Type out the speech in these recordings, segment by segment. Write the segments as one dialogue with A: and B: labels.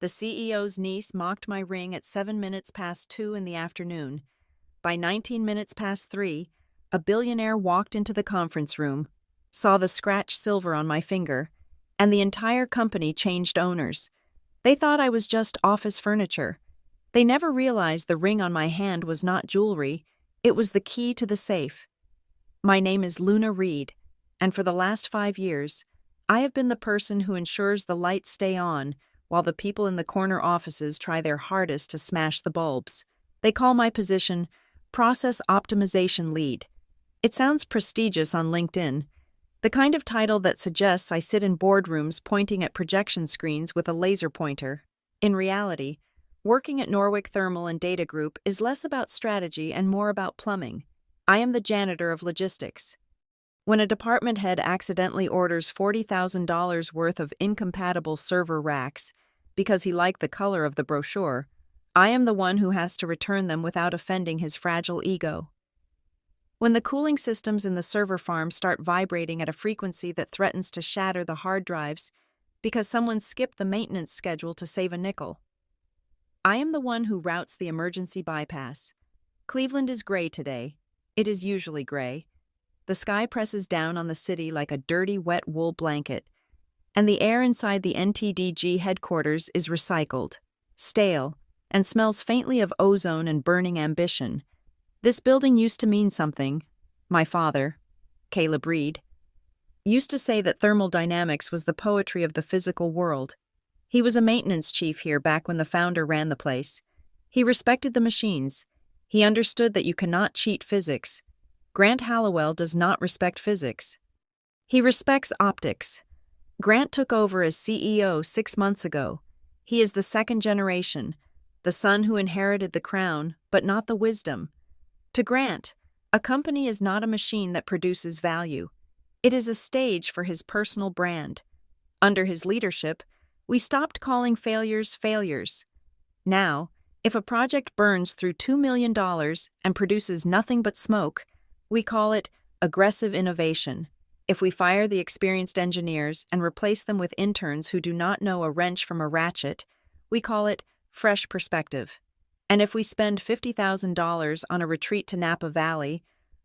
A: The CEO's niece mocked my ring at 7 minutes past 2 in the afternoon. By 19 minutes past 3, a billionaire walked into the conference room, saw the scratched silver on my finger, and the entire company changed owners. They thought I was just office furniture. They never realized the ring on my hand was not jewelry, it was the key to the safe. My name is Luna Reed, and for the last 5 years, I have been the person who ensures the lights stay on while the people in the corner offices try their hardest to smash the bulbs. They call my position Process Optimization Lead. It sounds prestigious on LinkedIn, the kind of title that suggests I sit in boardrooms pointing at projection screens with a laser pointer. In reality, working at Norwick Thermal and Data Group is less about strategy and more about plumbing. I am the janitor of logistics. When a department head accidentally orders $40,000 worth of incompatible server racks because he liked the color of the brochure, I am the one who has to return them without offending his fragile ego. When the cooling systems in the server farm start vibrating at a frequency that threatens to shatter the hard drives because someone skipped the maintenance schedule to save a nickel, I am the one who routes the emergency bypass. Cleveland is gray today. It is usually gray. The sky presses down on the city like a dirty, wet wool blanket, and the air inside the NTDG headquarters is recycled, stale, and smells faintly of ozone and burning ambition. This building used to mean something. My father, Caleb Reed, used to say that thermodynamics was the poetry of the physical world. He was a maintenance chief here back when the founder ran the place. He respected the machines. He understood that you cannot cheat physics. Grant Hallowell does not respect physics. He respects optics. Grant took over as CEO 6 months ago. He is the second generation, the son who inherited the crown, but not the wisdom. To Grant, a company is not a machine that produces value. It is a stage for his personal brand. Under his leadership, we stopped calling failures failures. Now, if a project burns through $2 million and produces nothing but smoke, we call it aggressive innovation. If we fire the experienced engineers and replace them with interns who do not know a wrench from a ratchet, we call it fresh perspective. And if we spend $50,000 on a retreat to Napa Valley,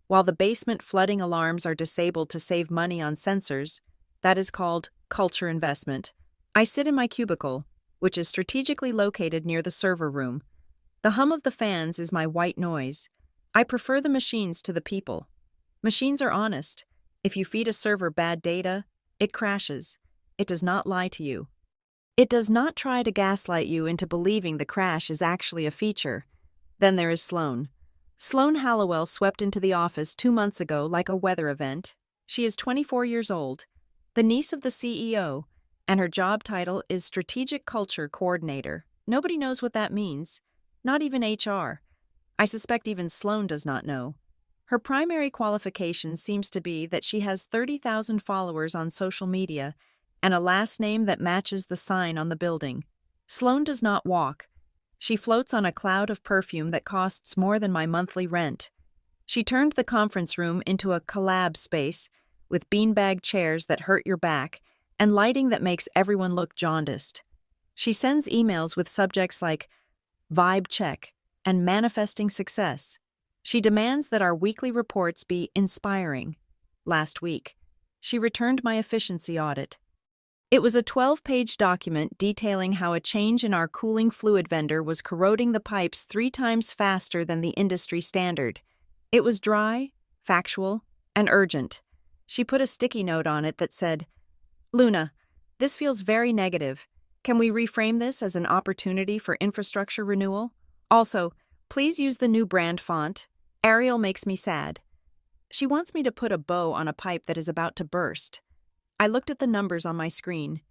A: while the basement flooding alarms are disabled to save money on sensors, that is called culture investment. I sit in my cubicle, which is strategically located near the server room. The hum of the fans is my white noise. I prefer the machines to the people. Machines are honest. If you feed a server bad data, it crashes. It does not lie to you. It does not try to gaslight you into believing the crash is actually a feature. Then there is Sloan. Sloan Hallowell swept into the office 2 months ago like a weather event. She is 24 years old, the niece of the CEO, and her job title is Strategic Culture Coordinator. Nobody knows what that means, not even HR. I suspect even Sloan does not know. Her primary qualification seems to be that she has 30,000 followers on social media and a last name that matches the sign on the building. Sloan does not walk. She floats on a cloud of perfume that costs more than my monthly rent. She turned the conference room into a collab space with beanbag chairs that hurt your back and lighting that makes everyone look jaundiced. She sends emails with subjects like vibe check and manifesting success. She demands that our weekly reports be inspiring. Last week, she returned my efficiency audit. It was a 12-page document detailing how a change in our cooling fluid vendor was corroding the pipes 3 times faster than the industry standard. It was dry, factual, and urgent. She put a sticky note on it that said, "Luna, this feels very negative. Can we reframe this as an opportunity for infrastructure renewal? Also, please use the new brand font. Arial makes me sad." She wants me to put a bow on a pipe that is about to burst. I looked at the numbers on my screen.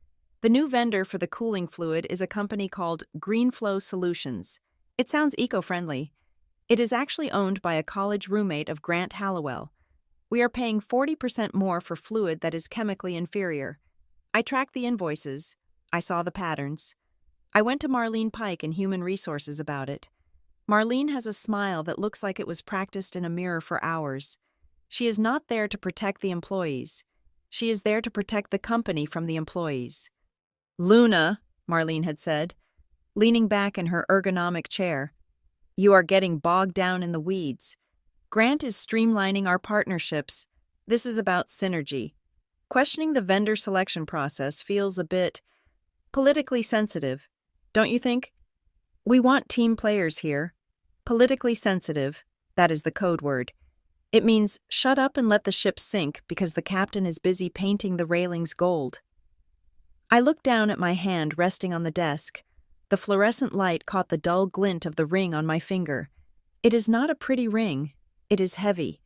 A: The new vendor for the cooling fluid is a company called Greenflow Solutions. It sounds eco-friendly. It is actually owned by a college roommate of Grant Hallowell. We are paying 40% more for fluid that is chemically inferior. I tracked the invoices. I saw the patterns. I went to Marlene Pike in Human Resources about it. Marlene has a smile that looks like it was practiced in a mirror for hours. She is not there to protect the employees. She is there to protect the company from the employees. "Luna," Marlene had said, leaning back in her ergonomic chair. You are getting bogged down in the weeds. Grant is streamlining our partnerships. This is about synergy. Questioning the vendor selection process feels a bit politically sensitive, don't you think? We want team players here. Politically sensitive, that is the code word. It means shut up and let the ship sink because the captain is busy painting the railings gold. I looked down at my hand resting on the desk. The fluorescent light caught the dull glint of the ring on my finger. It is not a pretty ring. It is heavy,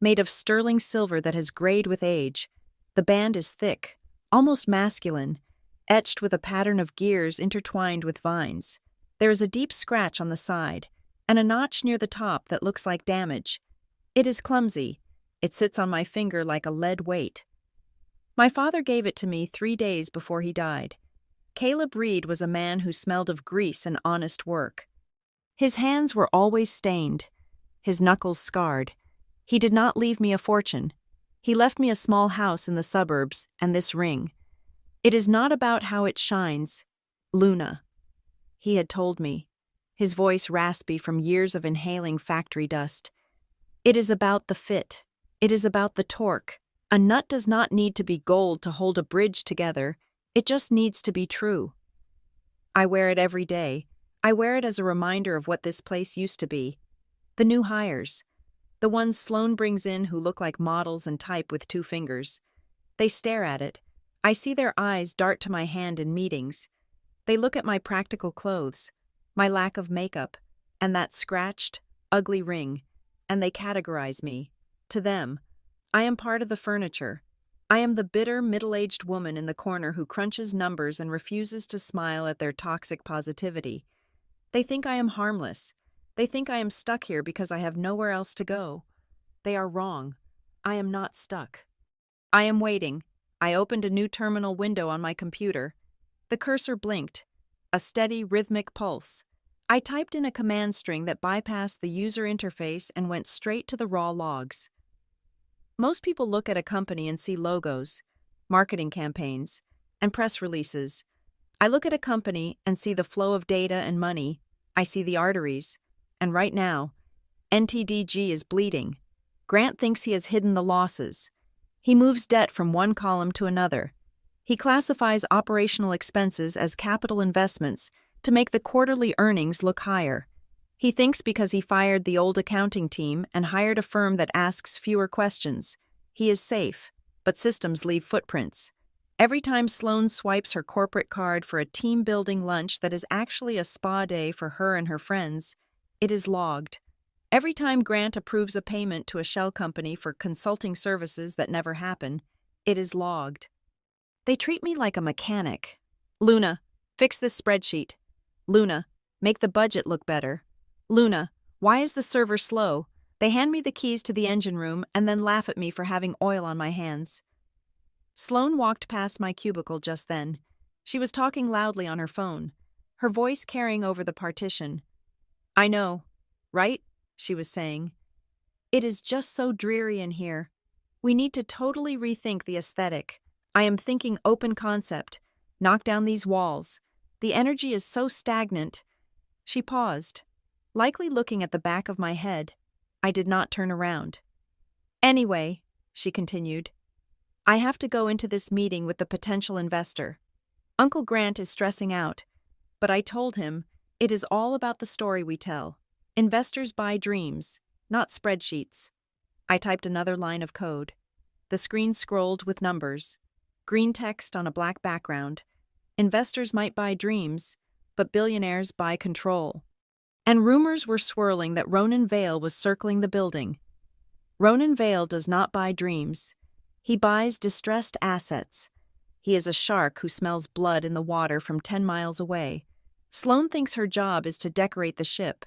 A: made of sterling silver that has grayed with age. The band is thick, almost masculine, etched with a pattern of gears intertwined with vines. There is a deep scratch on the side, and a notch near the top that looks like damage. It is clumsy. It sits on my finger like a lead weight. My father gave it to me 3 days before he died. Caleb Reed was a man who smelled of grease and honest work. His hands were always stained, his knuckles scarred. He did not leave me a fortune. He left me a small house in the suburbs and this ring. It is not about how it shines. Luna, he had told me, his voice raspy from years of inhaling factory dust. It is about the fit. It is about the torque. A nut does not need to be gold to hold a bridge together. It just needs to be true. I wear it every day. I wear it as a reminder of what this place used to be. The new hires. The ones Sloan brings in who look like models and type with 2 fingers. They stare at it. I see their eyes dart to my hand in meetings. They look at my practical clothes, my lack of makeup, and that scratched, ugly ring, and they categorize me. To them, I am part of the furniture. I am the bitter, middle-aged woman in the corner who crunches numbers and refuses to smile at their toxic positivity. They think I am harmless. They think I am stuck here because I have nowhere else to go. They are wrong. I am not stuck. I am waiting. I opened a new terminal window on my computer. The cursor blinked. A steady, rhythmic pulse. I typed in a command string that bypassed the user interface and went straight to the raw logs. Most people look at a company and see logos, marketing campaigns, and press releases. I look at a company and see the flow of data and money. I see the arteries. And right now, NTDG is bleeding. Grant thinks he has hidden the losses. He moves debt from one column to another. He classifies operational expenses as capital investments to make the quarterly earnings look higher. He thinks because he fired the old accounting team and hired a firm that asks fewer questions, he is safe, but systems leave footprints. Every time Sloan swipes her corporate card for a team-building lunch that is actually a spa day for her and her friends, it is logged. Every time Grant approves a payment to a shell company for consulting services that never happen, it is logged. They treat me like a mechanic. Luna, fix this spreadsheet. Luna, make the budget look better. Luna, why is the server slow? They hand me the keys to the engine room and then laugh at me for having oil on my hands. Sloan walked past my cubicle just then. She was talking loudly on her phone, her voice carrying over the partition. I know, right? She was saying. It is just so dreary in here. We need to totally rethink the aesthetic. I am thinking open concept. Knock down these walls. The energy is so stagnant. She paused, likely looking at the back of my head. I did not turn around. Anyway, she continued, I have to go into this meeting with the potential investor. Uncle Grant is stressing out, but I told him it is all about the story we tell. Investors buy dreams, not spreadsheets. I typed another line of code. The screen scrolled with numbers, green text on a black background. Investors might buy dreams, but billionaires buy control. And rumors were swirling that Ronan Vale was circling the building. Ronan Vale does not buy dreams. He buys distressed assets. He is a shark who smells blood in the water from 10 miles away. Sloan thinks her job is to decorate the ship.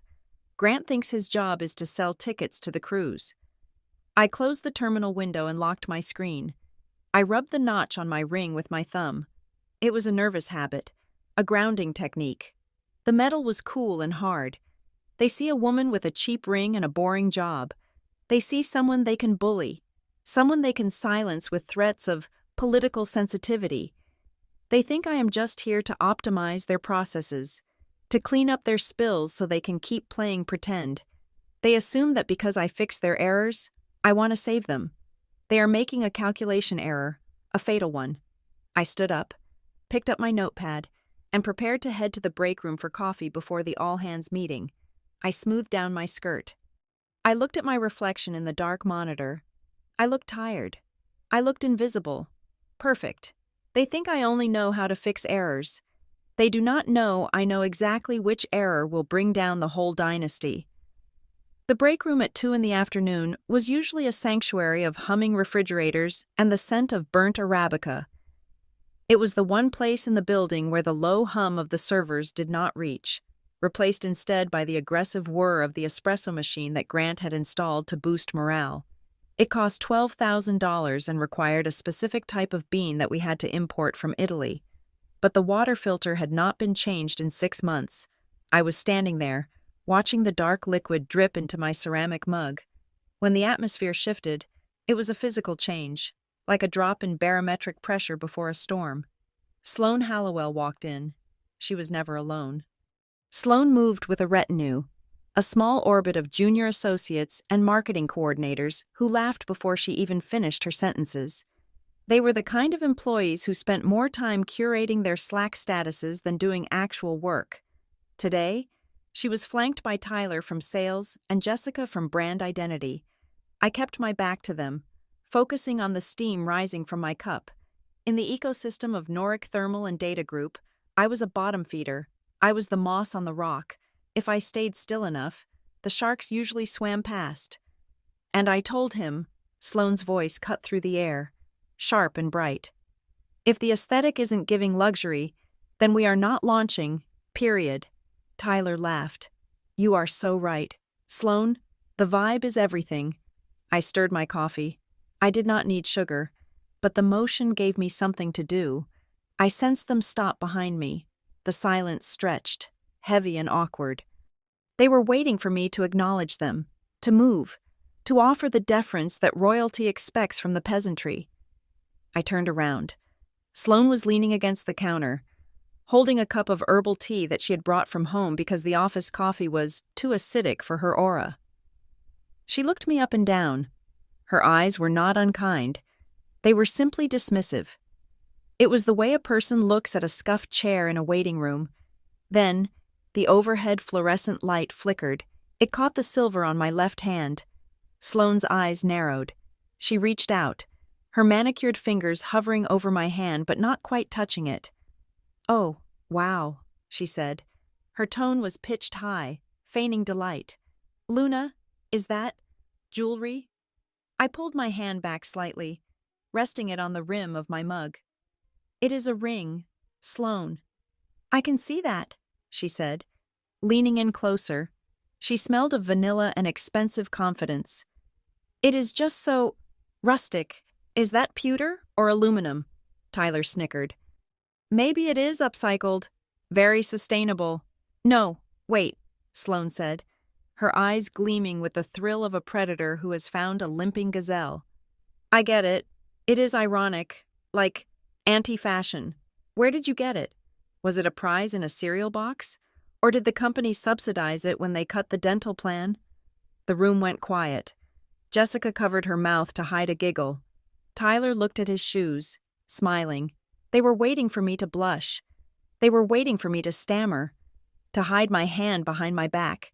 A: Grant thinks his job is to sell tickets to the cruise. I closed the terminal window and locked my screen. I rubbed the notch on my ring with my thumb. It was a nervous habit, a grounding technique. The metal was cool and hard. They see a woman with a cheap ring and a boring job. They see someone they can bully, someone they can silence with threats of political sensitivity. They think I am just here to optimize their processes. to clean up their spills so they can keep playing pretend. They assume that because I fix their errors, I want to save them. They are making a calculation error, a fatal one. I stood up, picked up my notepad, and prepared to head to the break room for coffee before the all-hands meeting. I smoothed down my skirt. I looked at my reflection in the dark monitor. I looked tired. I looked invisible. Perfect. They think I only know how to fix errors. They do not know I know exactly which error will bring down the whole dynasty. The break room at 2 in the afternoon was usually a sanctuary of humming refrigerators and the scent of burnt Arabica. It was the one place in the building where the low hum of the servers did not reach, replaced instead by the aggressive whir of the espresso machine that Grant had installed to boost morale. It cost $12,000 and required a specific type of bean that we had to import from Italy. But the water filter had not been changed in 6 months. I was standing there, watching the dark liquid drip into my ceramic mug. When the atmosphere shifted, it was a physical change, like a drop in barometric pressure before a storm. Sloane Hallowell walked in. She was never alone. Sloane moved with a retinue, a small orbit of junior associates and marketing coordinators who laughed before she even finished her sentences. They were the kind of employees who spent more time curating their Slack statuses than doing actual work. Today, she was flanked by Tyler from sales and Jessica from brand identity. I kept my back to them, focusing on the steam rising from my cup. In the ecosystem of Noric Thermal and Data Group, I was a bottom feeder. I was the moss on the rock. If I stayed still enough, the sharks usually swam past. And I told him, Sloane's voice cut through the air, sharp and bright. If the aesthetic isn't giving luxury, then we are not launching, period. Tyler laughed. You are so right. Sloane, the vibe is everything. I stirred my coffee. I did not need sugar, but the motion gave me something to do. I sensed them stop behind me. The silence stretched, heavy and awkward. They were waiting for me to acknowledge them, to move, to offer the deference that royalty expects from the peasantry. I turned around. Sloane was leaning against the counter, holding a cup of herbal tea that she had brought from home because the office coffee was too acidic for her aura. She looked me up and down. Her eyes were not unkind. They were simply dismissive. It was the way a person looks at a scuffed chair in a waiting room. Then, the overhead fluorescent light flickered. It caught the silver on my left hand. Sloane's eyes narrowed. She reached out, her manicured fingers hovering over my hand but not quite touching it. Oh, wow, she said. Her tone was pitched high, feigning delight. Luna, is that jewelry? I pulled my hand back slightly, resting it on the rim of my mug. It is a ring, Sloane. I can see that, she said, leaning in closer. She smelled of vanilla and expensive confidence. It is just so rustic. Is that pewter or aluminum? Tyler snickered. Maybe it is upcycled. Very sustainable. No, wait, Sloane said, her eyes gleaming with the thrill of a predator who has found a limping gazelle. I get it. It is ironic, like anti-fashion. Where did you get it? Was it a prize in a cereal box? Or did the company subsidize it when they cut the dental plan? The room went quiet. Jessica covered her mouth to hide a giggle. Tyler looked at his shoes, smiling. They were waiting for me to blush. They were waiting for me to stammer, to hide my hand behind my back,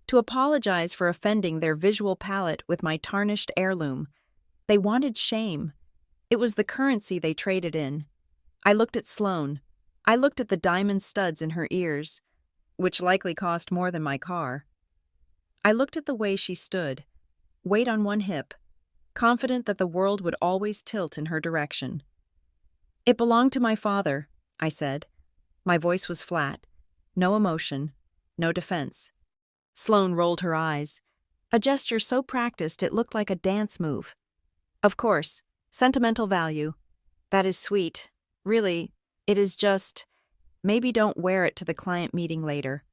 A: to apologize for offending their visual palate with my tarnished heirloom. They wanted shame. It was the currency they traded in. I looked at Sloane. I looked at the diamond studs in her ears, which likely cost more than my car. I looked at the way she stood, weight on one hip, confident that the world would always tilt in her direction. It belonged to my father, I said. My voice was flat. No emotion, no defense. Sloane rolled her eyes, a gesture so practiced it looked like a dance move. Of course, sentimental value. That is sweet. Really, it is just, maybe don't wear it to the client meeting later.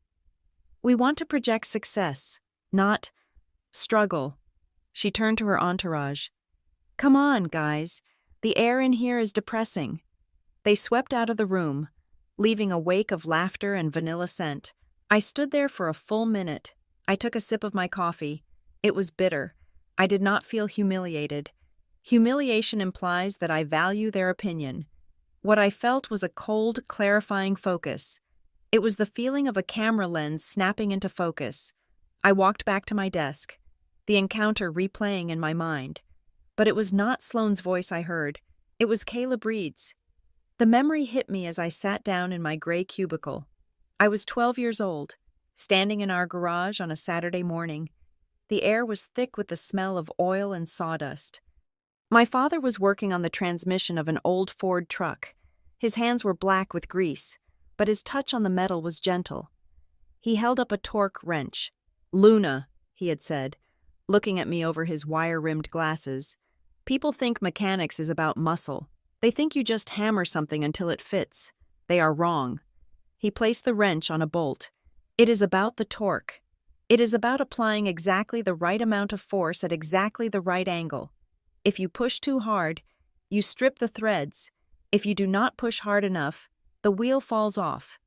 A: We want to project success, not struggle. She turned to her entourage. Come on, guys. The air in here is depressing. They swept out of the room, leaving a wake of laughter and vanilla scent. I stood there for a full minute. I took a sip of my coffee. It was bitter. I did not feel humiliated. Humiliation implies that I value their opinion. What I felt was a cold, clarifying focus. It was the feeling of a camera lens snapping into focus. I walked back to my desk, the encounter replaying in my mind. But it was not Sloane's voice I heard. It was Caleb Reed's. The memory hit me as I sat down in my gray cubicle. I was 12 years old, standing in our garage on a Saturday morning. The air was thick with the smell of oil and sawdust. My father was working on the transmission of an old Ford truck. His hands were black with grease, but his touch on the metal was gentle. He held up a torque wrench. "Luna," he had said, looking at me over his wire-rimmed glasses. "People think mechanics is about muscle. They think you just hammer something until it fits. They are wrong." He placed the wrench on a bolt. "It is about the torque. It is about applying exactly the right amount of force at exactly the right angle. If you push too hard, you strip the threads. If you do not push hard enough, the wheel falls off."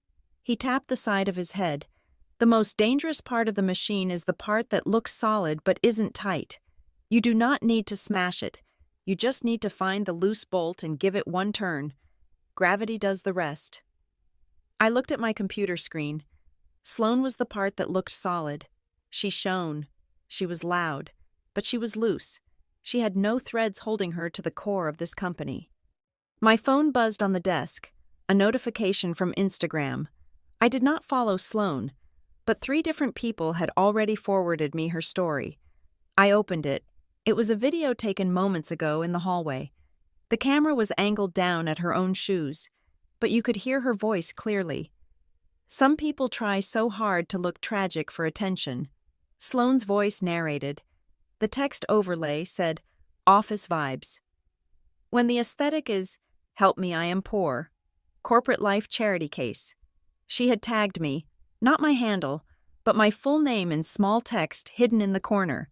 A: He tapped the side of his head. "The most dangerous part of the machine is the part that looks solid but isn't tight. You do not need to smash it. You just need to find the loose bolt and give it one turn. Gravity does the rest." I looked at my computer screen. Sloane was the part that looked solid. She shone. She was loud, but she was loose. She had no threads holding her to the core of this company. My phone buzzed on the desk, a notification from Instagram. I did not follow Sloane, but 3 different people had already forwarded me her story. I opened it. It was a video taken moments ago in the hallway. The camera was angled down at her own shoes, but you could hear her voice clearly. "Some people try so hard to look tragic for attention." Sloane's voice narrated. The text overlay said, "Office vibes." When the aesthetic is, "Help me, I am poor," corporate life charity case. She had tagged me, not my handle, but my full name in small text hidden in the corner.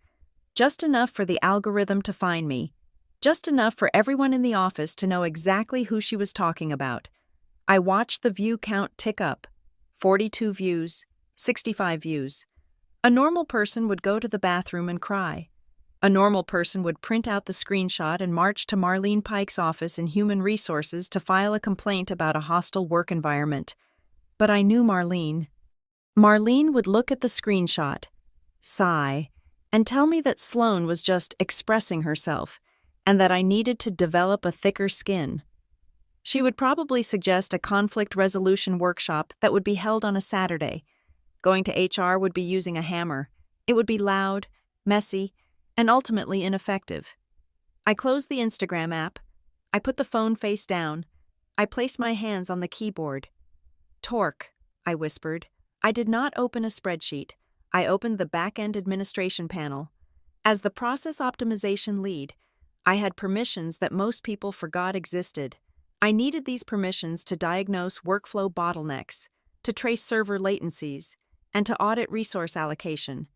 A: Just enough for the algorithm to find me. Just enough for everyone in the office to know exactly who she was talking about. I watched the view count tick up. 42 views, 65 views. A normal person would go to the bathroom and cry. A normal person would print out the screenshot and march to Marlene Pike's office in Human Resources to file a complaint about a hostile work environment. But I knew Marlene. Marlene would look at the screenshot, sigh, and tell me that Sloane was just expressing herself, and that I needed to develop a thicker skin. She would probably suggest a conflict resolution workshop that would be held on a Saturday. Going to HR would be using a hammer. It would be loud, messy, and ultimately ineffective. I closed the Instagram app. I put the phone face down. I placed my hands on the keyboard. "Torque," I whispered. I did not open a spreadsheet. I opened the back-end administration panel. As the process optimization lead, I had permissions that most people forgot existed. I needed these permissions to diagnose workflow bottlenecks, to trace server latencies, and to audit resource allocation.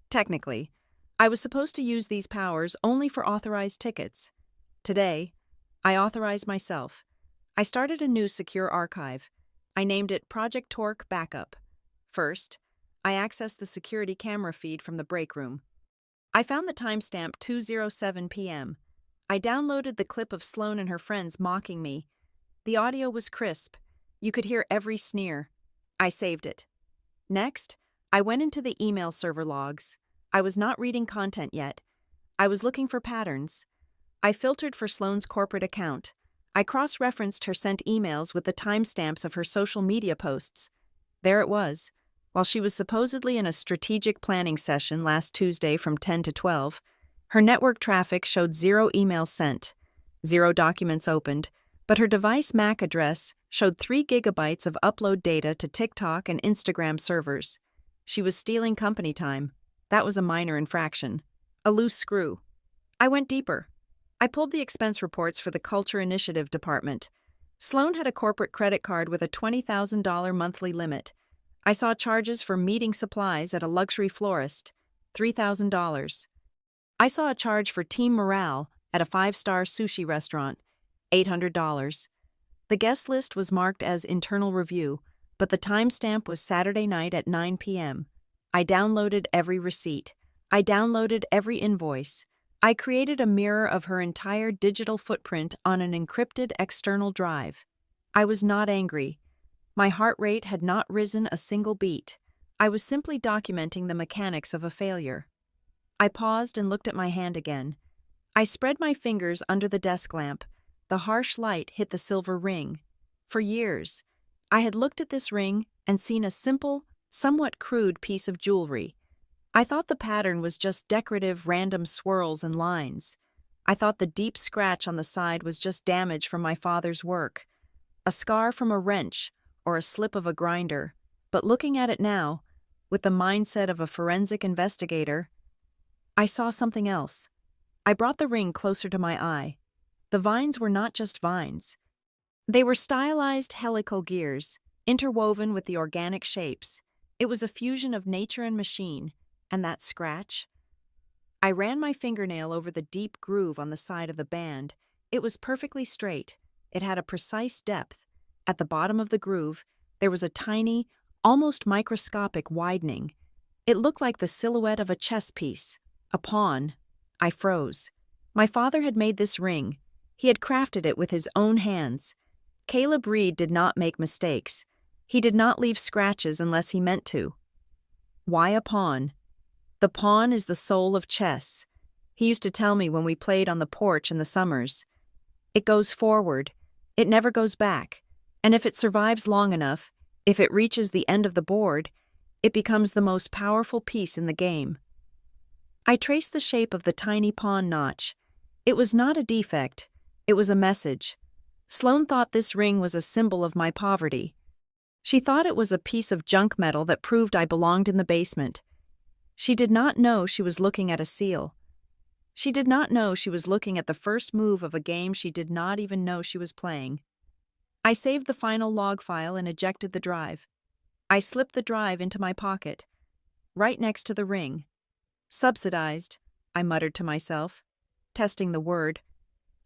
A: Technically, I was supposed to use these powers only for authorized tickets. Today, I authorized myself. I started a new secure archive. I named it Project Torque Backup. First, I accessed the security camera feed from the break room. I found the timestamp 2:07 p.m. I downloaded the clip of Sloane and her friends mocking me. The audio was crisp. You could hear every sneer. I saved it. Next, I went into the email server logs. I was not reading content yet. I was looking for patterns. I filtered for Sloane's corporate account. I cross-referenced her sent emails with the timestamps of her social media posts. There it was. While she was supposedly in a strategic planning session last Tuesday from 10 to 12, her network traffic showed 0 emails sent, 0 documents opened, but her device MAC address showed 3 gigabytes of upload data to TikTok and Instagram servers. She was stealing company time. That was a minor infraction. A loose screw. I went deeper. I pulled the expense reports for the Culture Initiative Department. Sloane had a corporate credit card with a $20,000 monthly limit. I saw charges for meeting supplies at a luxury florist, $3,000. I saw a charge for team morale at a 5-star sushi restaurant, $800. The guest list was marked as internal review. but the timestamp was Saturday night at 9 p.m. I downloaded every receipt. I downloaded every invoice. I created a mirror of her entire digital footprint on an encrypted external drive. I was not angry. My heart rate had not risen a single beat. I was simply documenting the mechanics of a failure. I paused and looked at my hand again. I spread my fingers under the desk lamp. The harsh light hit the silver ring. For years, I had looked at this ring and seen a simple, somewhat crude piece of jewelry. I thought the pattern was just decorative random swirls and lines. I thought the deep scratch on the side was just damage from my father's work, a scar from a wrench or a slip of a grinder. But looking at it now, with the mindset of a forensic investigator, I saw something else. I brought the ring closer to my eye. The vines were not just vines. They were stylized helical gears, interwoven with the organic shapes. It was a fusion of nature and machine. And that scratch? I ran my fingernail over the deep groove on the side of the band. It was perfectly straight. It had a precise depth. At the bottom of the groove, there was a tiny, almost microscopic widening. It looked like the silhouette of a chess piece, a pawn. I froze. My father had made this ring. He had crafted it with his own hands. Caleb Reed did not make mistakes. He did not leave scratches unless he meant to. Why a pawn? The pawn is the soul of chess. He used to tell me when we played on the porch in the summers. It goes forward. It never goes back. And if it survives long enough, if it reaches the end of the board, it becomes the most powerful piece in the game. I traced the shape of the tiny pawn notch. It was not a defect. It was a message. Sloane thought this ring was a symbol of my poverty. She thought it was a piece of junk metal that proved I belonged in the basement. She did not know she was looking at a seal. She did not know she was looking at the first move of a game she did not even know she was playing. I saved the final log file and ejected the drive. I slipped the drive into my pocket, right next to the ring. Subsidized, I muttered to myself, testing the word.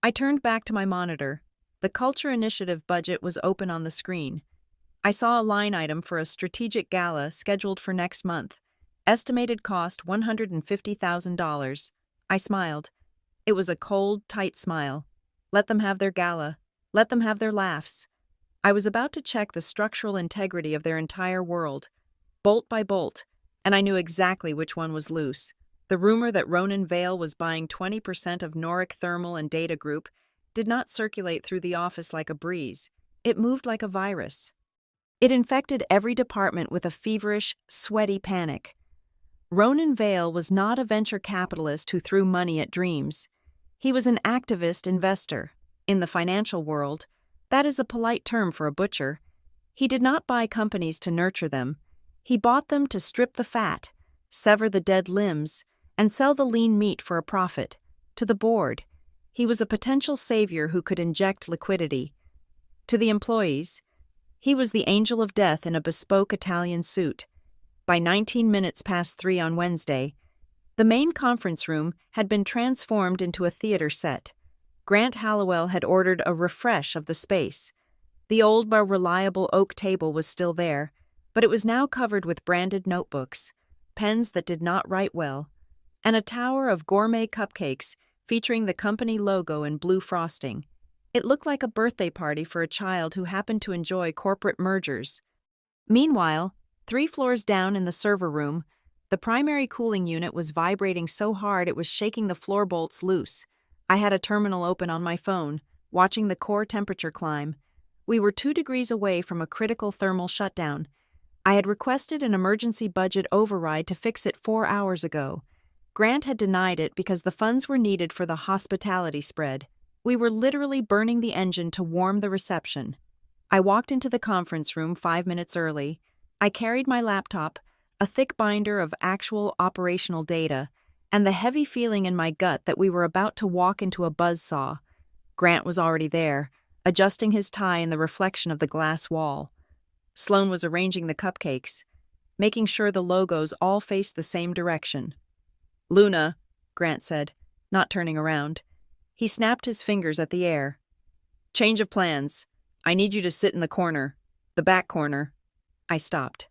A: I turned back to my monitor. The Culture Initiative budget was open on the screen. I saw a line item for a strategic gala scheduled for next month. Estimated cost $150,000. I smiled. It was a cold, tight smile. Let them have their gala. Let them have their laughs. I was about to check the structural integrity of their entire world, bolt by bolt, and I knew exactly which one was loose. The rumor that Ronan Vale was buying 20% of Noric Thermal and Data Group did not circulate through the office like a breeze. It moved like a virus. It infected every department with a feverish, sweaty panic. Ronan Vale was not a venture capitalist who threw money at dreams. He was an activist investor. In the financial world, that is a polite term for a butcher. He did not buy companies to nurture them. He bought them to strip the fat, sever the dead limbs, and sell the lean meat for a profit. To the board, he was a potential savior who could inject liquidity. To the employees, he was the angel of death in a bespoke Italian suit. By 19 minutes past 3 on Wednesday, the main conference room had been transformed into a theater set. Grant Hallowell had ordered a refresh of the space. The old but reliable oak table was still there, but it was now covered with branded notebooks, pens that did not write well, and a tower of gourmet cupcakes featuring the company logo in blue frosting. It looked like a birthday party for a child who happened to enjoy corporate mergers. Meanwhile, 3 floors down in the server room, the primary cooling unit was vibrating so hard it was shaking the floor bolts loose. I had a terminal open on my phone, watching the core temperature climb. We were 2 degrees away from a critical thermal shutdown. I had requested an emergency budget override to fix it 4 hours ago. Grant had denied it because the funds were needed for the hospitality spread. We were literally burning the engine to warm the reception. I walked into the conference room 5 minutes early. I carried my laptop, a thick binder of actual operational data, and the heavy feeling in my gut that we were about to walk into a buzzsaw. Grant was already there, adjusting his tie in the reflection of the glass wall. Sloane was arranging the cupcakes, making sure the logos all faced the same direction. "Luna," Grant said, not turning around. He snapped his fingers at the air. "Change of plans. I need you to sit in the corner, the back corner." I stopped.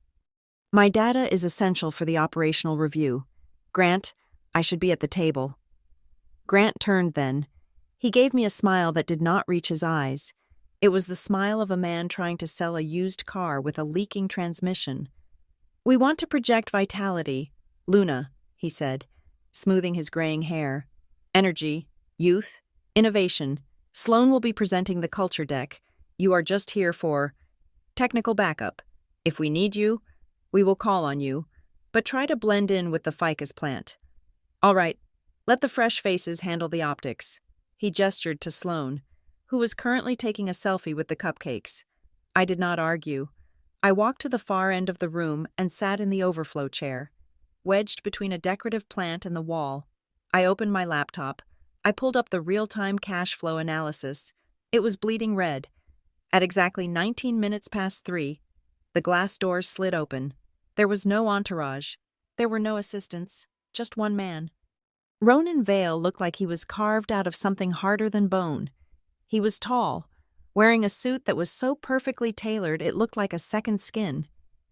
A: My data is essential for the operational review. Grant, I should be at the table. Grant turned then. He gave me a smile that did not reach his eyes. It was the smile of a man trying to sell a used car with a leaking transmission. We want to project vitality. Luna, he said, smoothing his graying hair. Energy, youth, innovation. Sloan will be presenting the culture deck. You are just here for technical backup. If we need you, we will call on you, but try to blend in with the ficus plant. All right, let the fresh faces handle the optics. He gestured to Sloan, who was currently taking a selfie with the cupcakes. I did not argue. I walked to the far end of the room and sat in the overflow chair, wedged between a decorative plant and the wall. I opened my laptop. I pulled up the real-time cash flow analysis. It was bleeding red. At exactly 19 minutes past 3, the glass doors slid open. There was no entourage. There were no assistants, just one man. Ronan Vale looked like he was carved out of something harder than bone. He was tall, wearing a suit that was so perfectly tailored it looked like a second skin.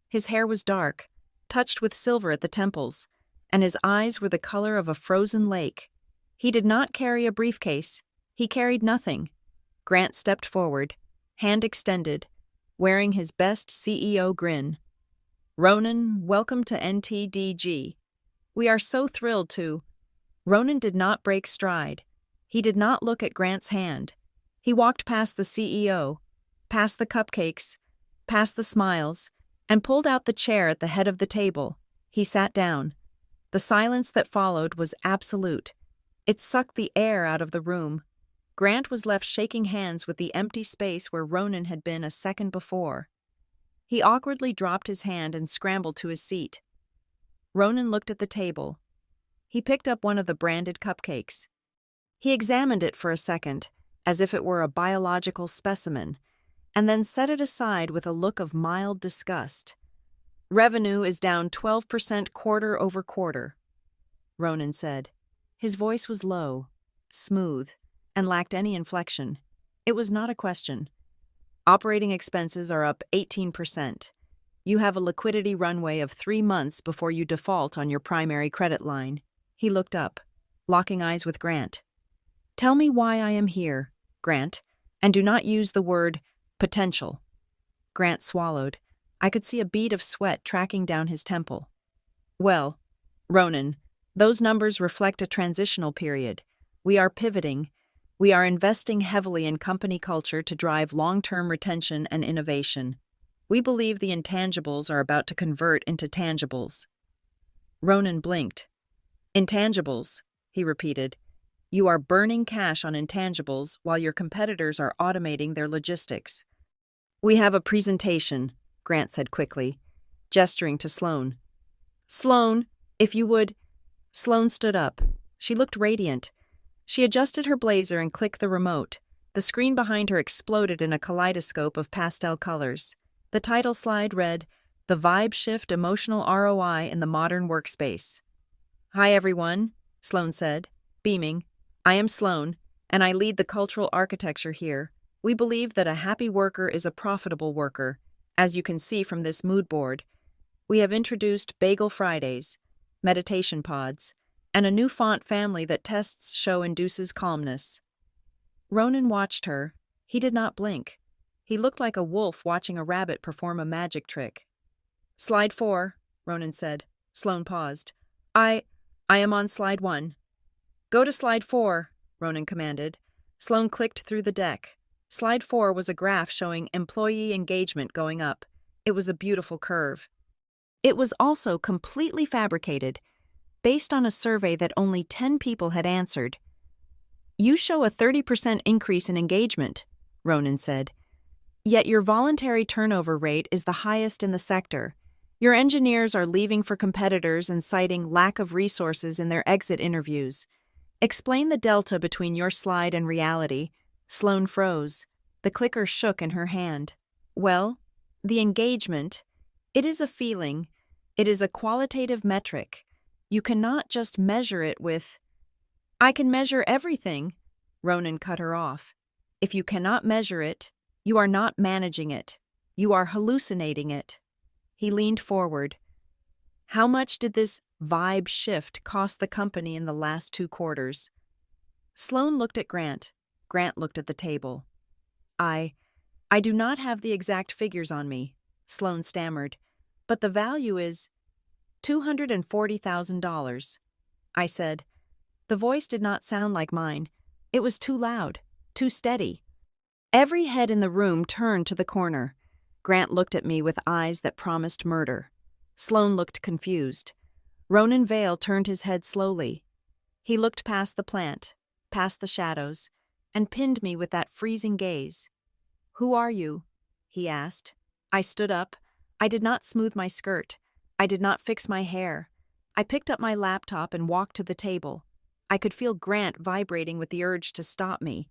A: His hair was dark, touched with silver at the temples, and his eyes were the color of a frozen lake. He did not carry a briefcase. He carried nothing. Grant stepped forward, hand extended, wearing his best CEO grin. Ronan, welcome to NTDG. We are so thrilled to... Ronan did not break stride. He did not look at Grant's hand. He walked past the CEO, past the cupcakes, past the smiles, and pulled out the chair at the head of the table. He sat down. The silence that followed was absolute. It sucked the air out of the room. Grant was left shaking hands with the empty space where Ronan had been a second before. He awkwardly dropped his hand and scrambled to his seat. Ronan looked at the table. He picked up one of the branded cupcakes. He examined it for a second, as if it were a biological specimen, and then set it aside with a look of mild disgust. Revenue is down 12% quarter over quarter, Ronan said. His voice was low, smooth, and lacked any inflection. It was not a question. Operating expenses are up 18%. You have a liquidity runway of 3 months before you default on your primary credit line. He looked up, locking eyes with Grant. Tell me why I am here, Grant, and do not use the word potential. Grant swallowed. I could see a bead of sweat tracking down his temple. Well, Ronan, those numbers reflect a transitional period. We are pivoting. We are investing heavily in company culture to drive long-term retention and innovation. We believe the intangibles are about to convert into tangibles. Ronan blinked. Intangibles, he repeated. You are burning cash on intangibles while your competitors are automating their logistics. We have a presentation, Grant said quickly, gesturing to Sloan. Sloan, if you would... Sloan stood up. She looked radiant. She adjusted her blazer and clicked the remote. The screen behind her exploded in a kaleidoscope of pastel colors. The title slide read, The Vibe Shift Emotional ROI in the Modern Workspace. Hi everyone, Sloan said, beaming. I am Sloan, and I lead the cultural architecture here. We believe that a happy worker is a profitable worker, as you can see from this mood board. We have introduced Bagel Fridays, meditation pods, and a new font family that tests show induces calmness. Ronan watched her. He did not blink. He looked like a wolf watching a rabbit perform a magic trick. Slide 4, Ronan said. Sloan paused. I am on slide 1. Go to slide 4, Ronan commanded. Sloan clicked through the deck. Slide 4 was a graph showing employee engagement going up. It was a beautiful curve. It was also completely fabricated, based on a survey that only 10 people had answered. You show a 30% increase in engagement, Ronan said. Yet your voluntary turnover rate is the highest in the sector. Your engineers are leaving for competitors and citing lack of resources in their exit interviews. Explain the delta between your slide and reality. Sloan froze. The clicker shook in her hand. Well, the engagement, it is a feeling. It is a qualitative metric. You cannot just measure it with... I can measure everything, Ronan cut her off. If you cannot measure it, you are not managing it. You are hallucinating it. He leaned forward. How much did this vibe shift cost the company in the last 2 quarters? Sloane looked at Grant. Grant looked at the table. I do not have the exact figures on me, Sloane stammered, but the value is $240,000. I said. The voice did not sound like mine. It was too loud, too steady. Every head in the room turned to the corner. Grant looked at me with eyes that promised murder. Sloane looked confused. Ronan Vale turned his head slowly. He looked past the plant, past the shadows, and pinned me with that freezing gaze. "Who are you?" he asked. I stood up. I did not smooth my skirt. I did not fix my hair. I picked up my laptop and walked to the table. I could feel Grant vibrating with the urge to stop me,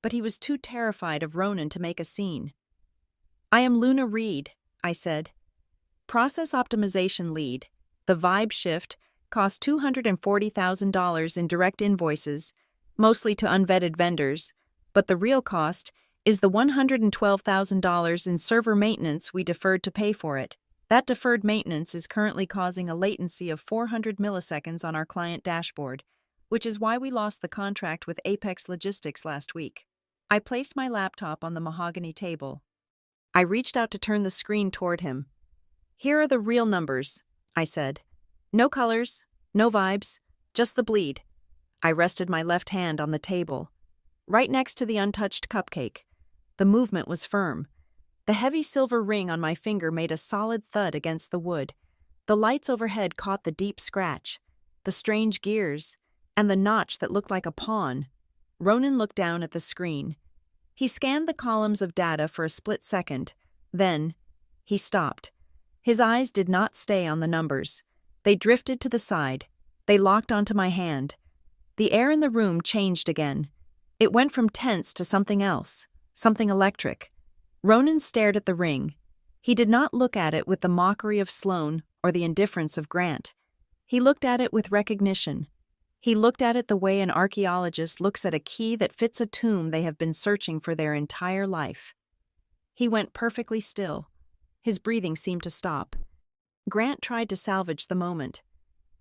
A: but he was too terrified of Ronan to make a scene. "I am Luna Reed," I said. "Process optimization lead. The vibe shift cost $240,000 in direct invoices, mostly to unvetted vendors, but the real cost is the $112,000 in server maintenance we deferred to pay for it. That deferred maintenance is currently causing a latency of 400 milliseconds on our client dashboard, which is why we lost the contract with Apex Logistics last week." I placed my laptop on the mahogany table. I reached out to turn the screen toward him. "Here are the real numbers," I said. "No colors, no vibes, just the bleed." I rested my left hand on the table, right next to the untouched cupcake. The movement was firm. The heavy silver ring on my finger made a solid thud against the wood. The lights overhead caught the deep scratch, the strange gears, and the notch that looked like a pawn. Ronan looked down at the screen. He scanned the columns of data for a split second. Then, he stopped. His eyes did not stay on the numbers. They drifted to the side. They locked onto my hand. The air in the room changed again. It went from tense to something else, something electric. Ronan stared at the ring. He did not look at it with the mockery of Sloane or the indifference of Grant. He looked at it with recognition. He looked at it the way an archaeologist looks at a key that fits a tomb they have been searching for their entire life. He went perfectly still. His breathing seemed to stop. Grant tried to salvage the moment.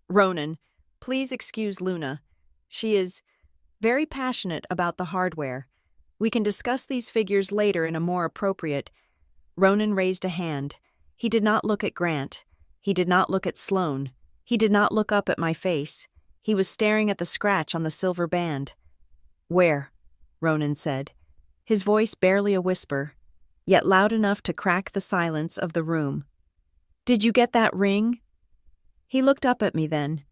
A: "Ronan, please excuse Luna. She is very passionate about the hardware. We can discuss these figures later in a more appropriate—" Ronan raised a hand. He did not look at Grant. He did not look at Sloane. He did not look up at my face. He was staring at the scratch on the silver band. "Where?" Ronan said, his voice barely a whisper, yet loud enough to crack the silence of the room. "Did you get that ring?" He looked up at me then.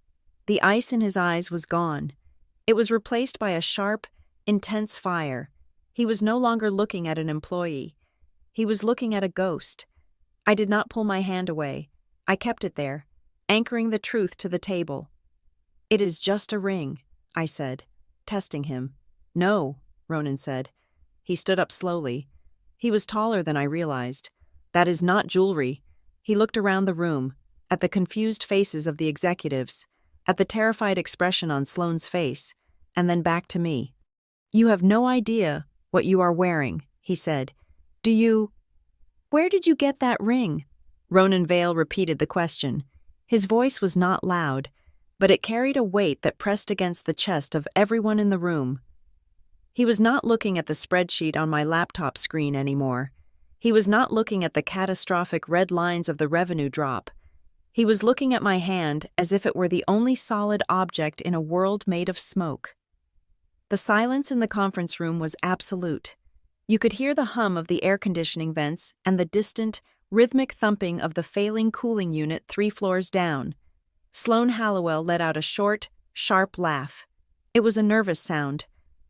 A: The ice in his eyes was gone. It was replaced by a sharp, intense fire. He was no longer looking at an employee. He was looking at a ghost. I did not pull my hand away. I kept it there, anchoring the truth to the table. "It is just a ring," I said, testing him. "No," Ronan said. He stood up slowly. He was taller than I realized. "That is not jewelry." He looked around the room, at the confused faces of the executives, at the terrified expression on Sloane's face, and then back to me. "You have no idea what you are wearing," he said. Where did you get that ring?" Ronan Vale repeated the question. His voice was not loud, but it carried a weight that pressed against the chest of everyone in the room. He was not looking at the spreadsheet on my laptop screen anymore. He was not looking at the catastrophic red lines of the revenue drop. He was looking at my hand as if it were the only solid object in a world made of smoke. The silence in the conference room was absolute. You could hear the hum of the air conditioning vents and the distant, rhythmic thumping of the failing cooling unit 3 floors down. Sloane Hallowell let out a short, sharp laugh. It was a nervous sound,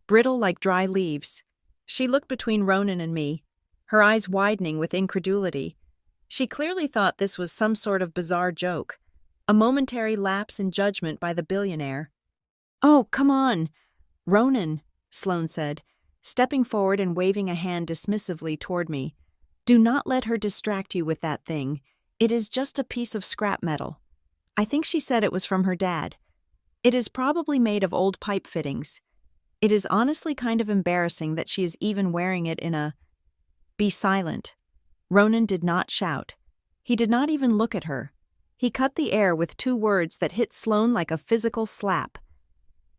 A: brittle like dry leaves. She looked between Ronan and me, her eyes widening with incredulity. She clearly thought this was some sort of bizarre joke, a momentary lapse in judgment by the billionaire. "Oh, come on, Ronan," Sloane said, stepping forward and waving a hand dismissively toward me. "Do not let her distract you with that thing. It is just a piece of scrap metal. I think she said it was from her dad. It is probably made of old pipe fittings. It is honestly kind of embarrassing that she is even wearing it in a—" "Be silent." Ronan did not shout. He did not even look at her. He cut the air with 2 words that hit Sloane like a physical slap.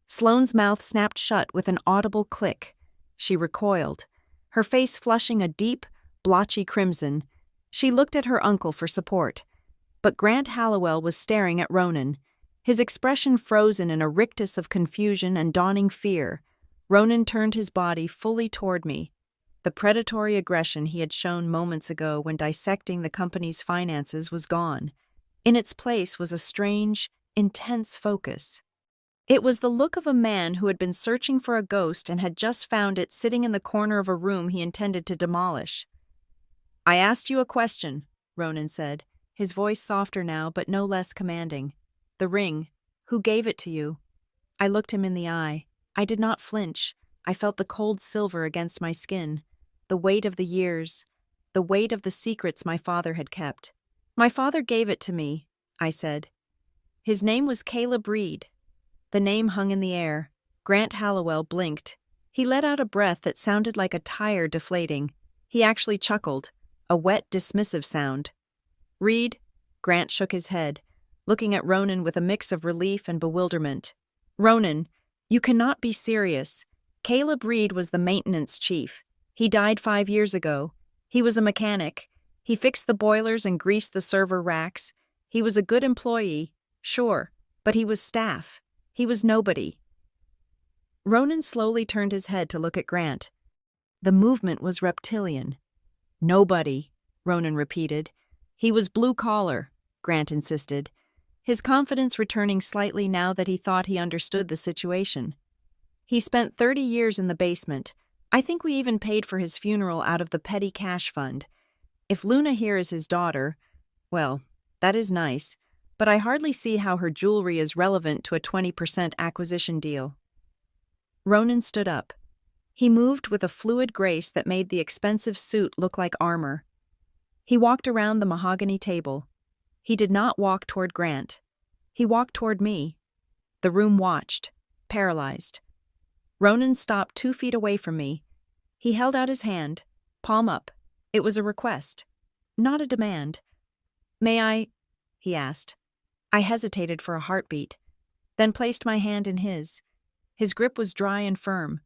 A: Sloane's mouth snapped shut with an audible click. She recoiled, her face flushing a deep, blotchy crimson. She looked at her uncle for support. But Grant Halliwell was staring at Ronan, his expression frozen in a rictus of confusion and dawning fear. Ronan turned his body fully toward me. The predatory aggression he had shown moments ago when dissecting the company's finances was gone. In its place was a strange, intense focus. It was the look of a man who had been searching for a ghost and had just found it sitting in the corner of a room he intended to demolish. "I asked you a question," Ronan said, his voice softer now but no less commanding. "The ring. Who gave it to you?" I looked him in the eye. I did not flinch. I felt the cold silver against my skin, the weight of the years, the weight of the secrets my father had kept. "My father gave it to me," I said. "His name was Caleb Reed." The name hung in the air. Grant Halliwell blinked. He let out a breath that sounded like a tire deflating. He actually chuckled, a wet, dismissive sound. "Reed?" Grant shook his head, looking at Ronan with a mix of relief and bewilderment. "Ronan, you cannot be serious. Caleb Reed was the maintenance chief. He died 5 years ago. He was a mechanic. He fixed the boilers and greased the server racks. He was a good employee, sure, but he was staff. He was nobody." Ronan slowly turned his head to look at Grant. The movement was reptilian. "Nobody," Ronan repeated. "He was blue-collar," Grant insisted, his confidence returning slightly now that he thought he understood the situation. "He spent 30 years in the basement. I think we even paid for his funeral out of the petty cash fund. If Luna here is his daughter, well, that is nice, but I hardly see how her jewelry is relevant to a 20% acquisition deal." Ronan stood up. He moved with a fluid grace that made the expensive suit look like armor. He walked around the mahogany table. He did not walk toward Grant. He walked toward me. The room watched, paralyzed. Ronan stopped 2 feet away from me. He held out his hand, palm up. It was a request, not a demand. "May I?" he asked. I hesitated for a heartbeat, then placed my hand in his. His grip was dry and firm.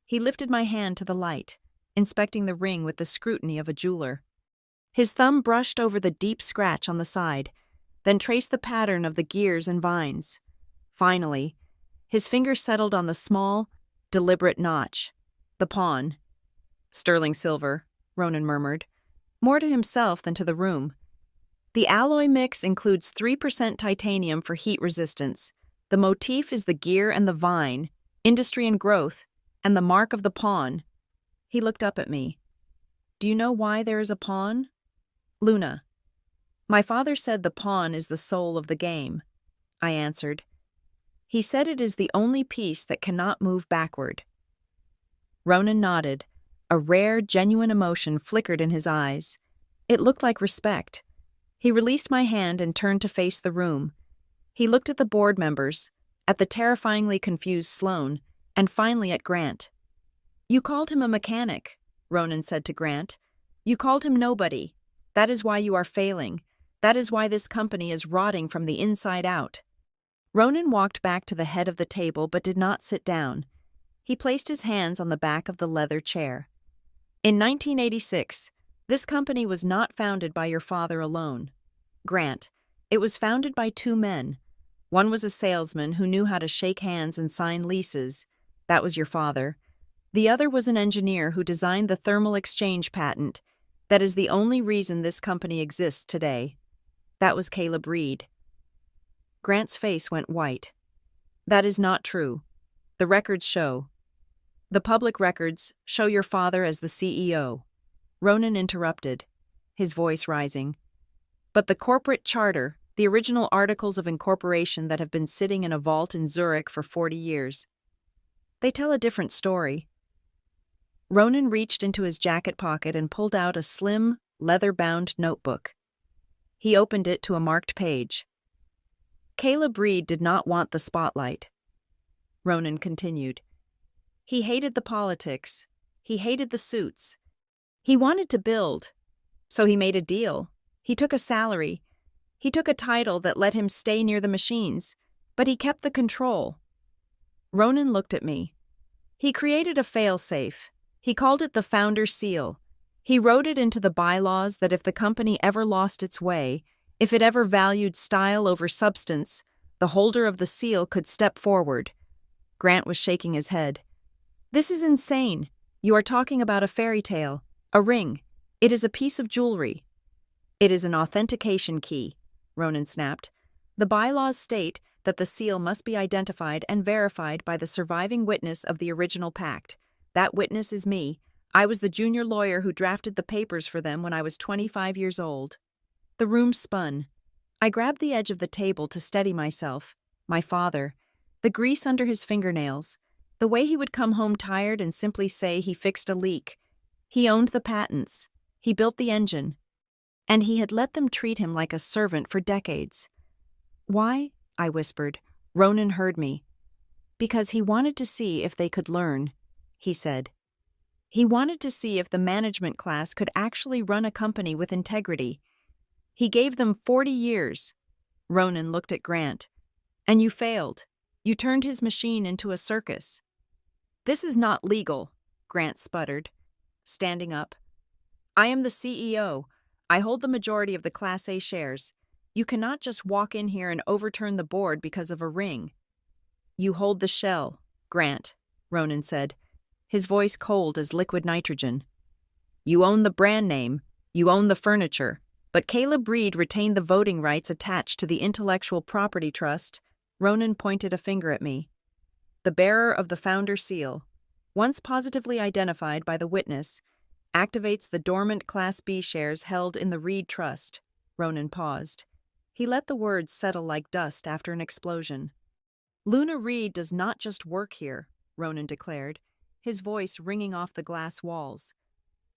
A: He lifted my hand to the light, inspecting the ring with the scrutiny of a jeweler. His thumb brushed over the deep scratch on the side, then traced the pattern of the gears and vines. Finally, his finger settled on the small, deliberate notch. The pawn. "Sterling silver," Ronan murmured, more to himself than to the room. "The alloy mix includes 3% titanium for heat resistance. The motif is the gear and the vine, industry and growth, and the mark of the pawn." He looked up at me. "Do you know why there is a pawn?" "Luna. My father said the pawn is the soul of the game," I answered. "He said it is the only piece that cannot move backward." Ronan nodded. A rare, genuine emotion flickered in his eyes. It looked like respect. He released my hand and turned to face the room. He looked at the board members, at the terrifyingly confused Sloane, and finally at Grant. "You called him a mechanic," Ronan said to Grant. "You called him nobody. That is why you are failing. That is why this company is rotting from the inside out." Ronan walked back to the head of the table but did not sit down. He placed his hands on the back of the leather chair. "In 1986, this company was not founded by your father alone. Grant, it was founded by 2 men. One was a salesman who knew how to shake hands and sign leases. That was your father. The other was an engineer who designed the thermal exchange patent. That is the only reason this company exists today. That was Caleb Reed." Grant's face went white. "That is not true. The records show. The public records show your father as the CEO." Ronan interrupted, his voice rising. "But the corporate charter, the original articles of incorporation that have been sitting in a vault in Zurich for 40 years, they tell a different story." Ronan reached into his jacket pocket and pulled out a slim, leather-bound notebook. He opened it to a marked page. "Caleb Reed did not want the spotlight," Ronan continued. "He hated the politics. He hated the suits. He wanted to build, so he made a deal. He took a salary. He took a title that let him stay near the machines, but he kept the control. Ronan looked at me. He created a fail-safe. He called it the founder seal. He wrote it into the bylaws that if the company ever lost its way, if it ever valued style over substance, the holder of the seal could step forward. Grant was shaking his head. This is insane. You are talking about a fairy tale, a ring. It is a piece of jewelry. It is an authentication key, Ronan snapped. The bylaws state that the seal must be identified and verified by the surviving witness of the original pact. That witness is me. I was the junior lawyer who drafted the papers for them when I was 25 years old. The room spun. I grabbed the edge of the table to steady myself. My father. The grease under his fingernails. The way he would come home tired and simply say he fixed a leak. He owned the patents. He built the engine. And he had let them treat him like a servant for decades. Why? I whispered. Ronan heard me. Because he wanted to see if they could learn, he said. He wanted to see if the management class could actually run a company with integrity. He gave them 40 years. Ronan looked at Grant. And you failed. You turned his machine into a circus. This is not legal, Grant sputtered, standing up. I am the CEO. I hold the majority of the Class A shares. You cannot just walk in here and overturn the board because of a ring. You hold the shell, Grant, Ronan said, his voice cold as liquid nitrogen. You own the brand name, you own the furniture, but Caleb Reed retained the voting rights attached to the intellectual property trust. Ronan pointed a finger at me. The bearer of the founder seal, once positively identified by the witness, activates the dormant Class B shares held in the Reed Trust. Ronan paused. He let the words settle like dust after an explosion. Luna Reed does not just work here, Ronan declared, his voice ringing off the glass walls.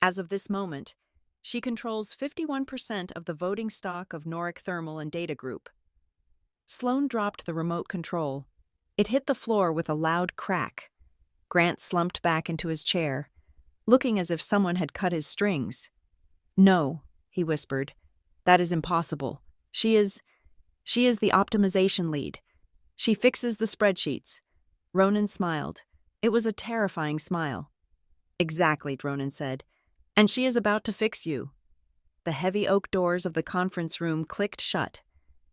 A: As of this moment, she controls 51% of the voting stock of Noric Thermal and Data Group. Sloan dropped the remote control. It hit the floor with a loud crack. Grant slumped back into his chair, looking as if someone had cut his strings. No, he whispered. That is impossible. She is the optimization lead. She fixes the spreadsheets. Ronan smiled. It was a terrifying smile. Exactly, Ronan said. And she is about to fix you. The heavy oak doors of the conference room clicked shut,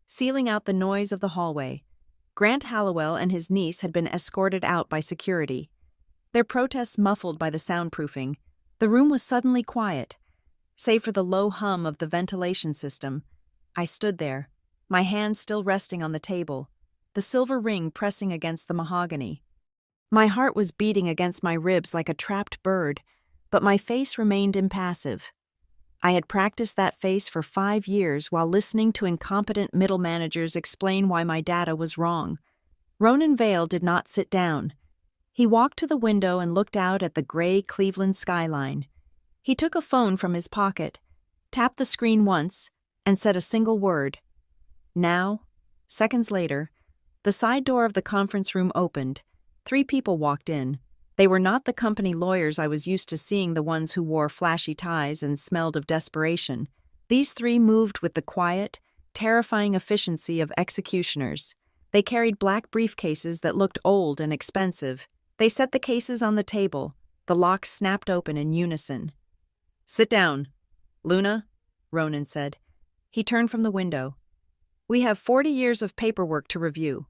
A: sealing out the noise of the hallway. Grant Hallowell and his niece had been escorted out by security. Their protests muffled by the soundproofing, the room was suddenly quiet. Save for the low hum of the ventilation system, I stood there, my hand still resting on the table, the silver ring pressing against the mahogany. My heart was beating against my ribs like a trapped bird, but my face remained impassive. I had practiced that face for 5 years while listening to incompetent middle managers explain why my data was wrong. Ronan Vale did not sit down. He walked to the window and looked out at the gray Cleveland skyline. He took a phone from his pocket, tapped the screen once, and said a single word. Now, seconds later, the side door of the conference room opened. 3 people walked in. They were not the company lawyers I was used to seeing, the ones who wore flashy ties and smelled of desperation. These 3 moved with the quiet, terrifying efficiency of executioners. They carried black briefcases that looked old and expensive. They set the cases on the table. The locks snapped open in unison. Sit down, Luna, Ronan said. He turned from the window. We have 40 years of paperwork to review.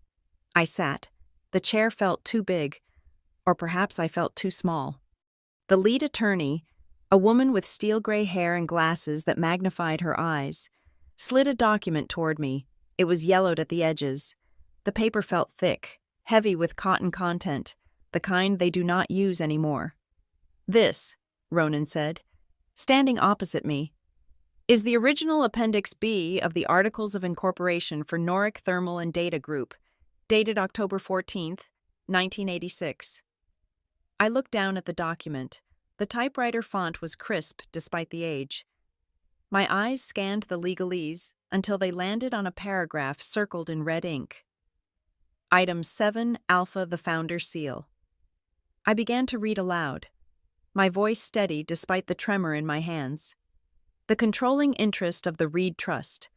A: I sat. The chair felt too big, or perhaps I felt too small. The lead attorney, a woman with steel gray hair and glasses that magnified her eyes, slid a document toward me. It was yellowed at the edges. The paper felt thick, heavy with cotton content, the kind they do not use anymore. This, Ronan said, standing opposite me, is the original Appendix B of the Articles of Incorporation for Noric Thermal and Data Group, dated October 14th, 1986. I looked down at the document. The typewriter font was crisp despite the age. My eyes scanned the legalese until they landed on a paragraph circled in red ink. Item 7 Alpha the Founder Seal. I began to read aloud, my voice steady despite the tremor in my hands. the controlling interest of the Reed Trust,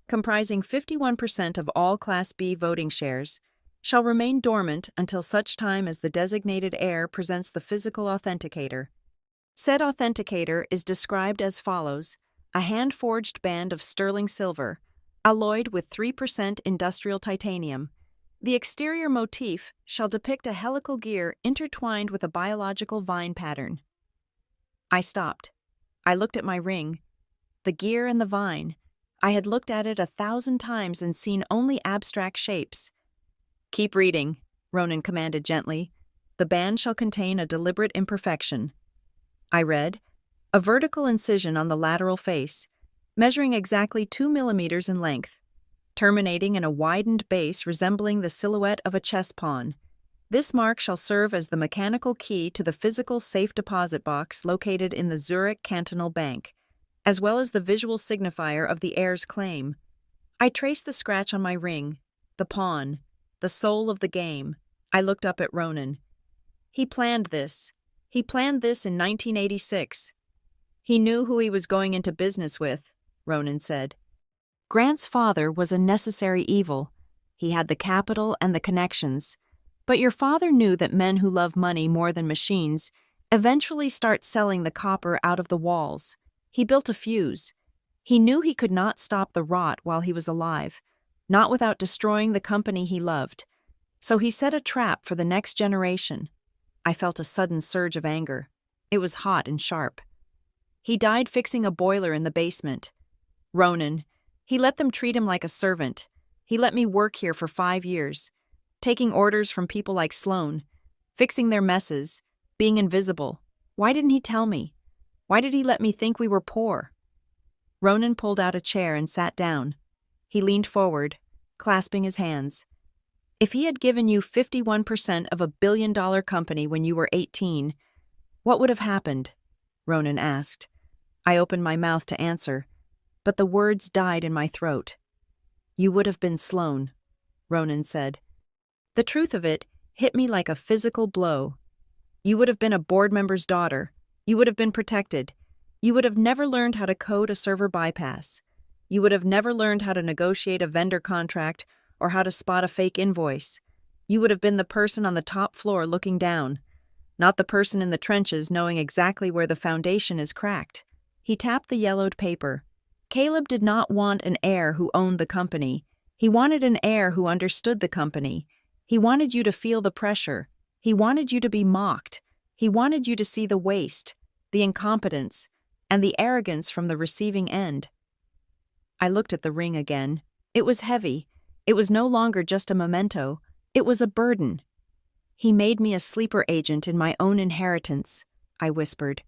A: comprising 51% of all Class B voting shares, shall remain dormant until such time as the designated heir presents the physical authenticator. Said authenticator is described as follows: a hand-forged band of sterling silver, alloyed with 3% industrial titanium. The exterior motif shall depict a helical gear intertwined with a biological vine pattern. I stopped. I looked at my ring. The gear and the vine. I had looked at it 1,000 times and seen only abstract shapes. "Keep reading," Ronan commanded gently. "The band shall contain a deliberate imperfection." I read, a vertical incision on the lateral face, measuring exactly 2 millimeters in length, terminating in a widened base resembling the silhouette of a chess pawn. This mark shall serve as the mechanical key to the physical safe deposit box located in the Zurich Cantonal Bank, as well as the visual signifier of the heir's claim. I traced the scratch on my ring, the pawn, the soul of the game. I looked up at Ronan. He planned this. He planned this in 1986. He knew who he was going into business with, Ronan said. Grant's father was a necessary evil. He had the capital and the connections. But your father knew that men who love money more than machines eventually start selling the copper out of the walls. He built a fuse. He knew he could not stop the rot while he was alive, not without destroying the company he loved. So he set a trap for the next generation. I felt a sudden surge of anger. It was hot and sharp. He died fixing a boiler in the basement. Ronan, he let them treat him like a servant. He let me work here for 5 years, taking orders from people like Sloan, fixing their messes, being invisible. Why didn't he tell me? Why did he let me think we were poor? Ronan pulled out a chair and sat down. He leaned forward, clasping his hands. If he had given you 51% of a billion-dollar company when you were 18, what would have happened? Ronan asked. I opened my mouth to answer, but the words died in my throat. You would have been Sloan, Ronan said. The truth of it hit me like a physical blow. You would have been a board member's daughter. You would have been protected. You would have never learned how to code a server bypass. You would have never learned how to negotiate a vendor contract or how to spot a fake invoice. You would have been the person on the top floor looking down, not the person in the trenches knowing exactly where the foundation is cracked. He tapped the yellowed paper. Caleb did not want an heir who owned the company. He wanted an heir who understood the company. He wanted you to feel the pressure. He wanted you to be mocked. He wanted you to see the waste, the incompetence, and the arrogance from the receiving end. I looked at the ring again. It was heavy. It was no longer just a memento. It was a burden. He made me a sleeper agent in my own inheritance, I whispered.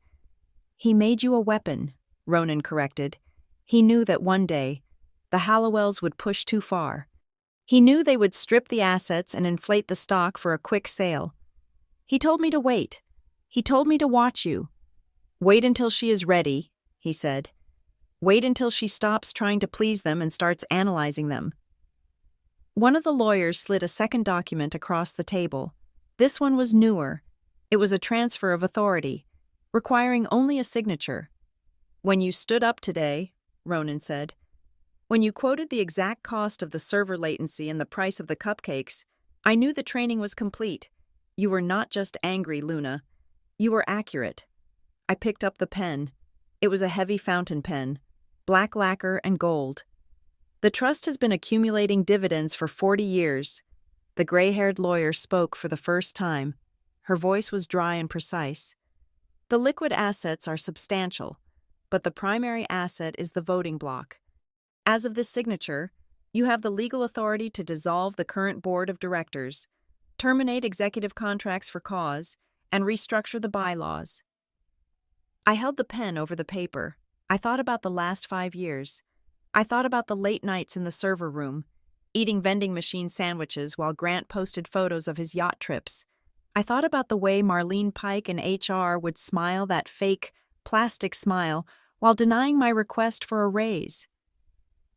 A: He made you a weapon, Ronan corrected. He knew that one day, the Hallowells would push too far. He knew they would strip the assets and inflate the stock for a quick sale. He told me to wait. He told me to watch you. Wait until she is ready, he said. Wait until she stops trying to please them and starts analyzing them. One of the lawyers slid a second document across the table. This one was newer. It was a transfer of authority, requiring only a signature. When you stood up today, Ronan said, when you quoted the exact cost of the server latency and the price of the cupcakes, I knew the training was complete. You were not just angry, Luna. You were accurate. I picked up the pen. It was a heavy fountain pen, black lacquer and gold. The trust has been accumulating dividends for 40 years. The gray-haired lawyer spoke for the first time. Her voice was dry and precise. The liquid assets are substantial, but the primary asset is the voting block. As of this signature, you have the legal authority to dissolve the current board of directors, terminate executive contracts for cause, and restructure the bylaws. I held the pen over the paper. I thought about the last 5 years. I thought about the late nights in the server room, eating vending machine sandwiches while Grant posted photos of his yacht trips. I thought about the way Marlene Pike and HR would smile that fake, plastic smile while denying my request for a raise.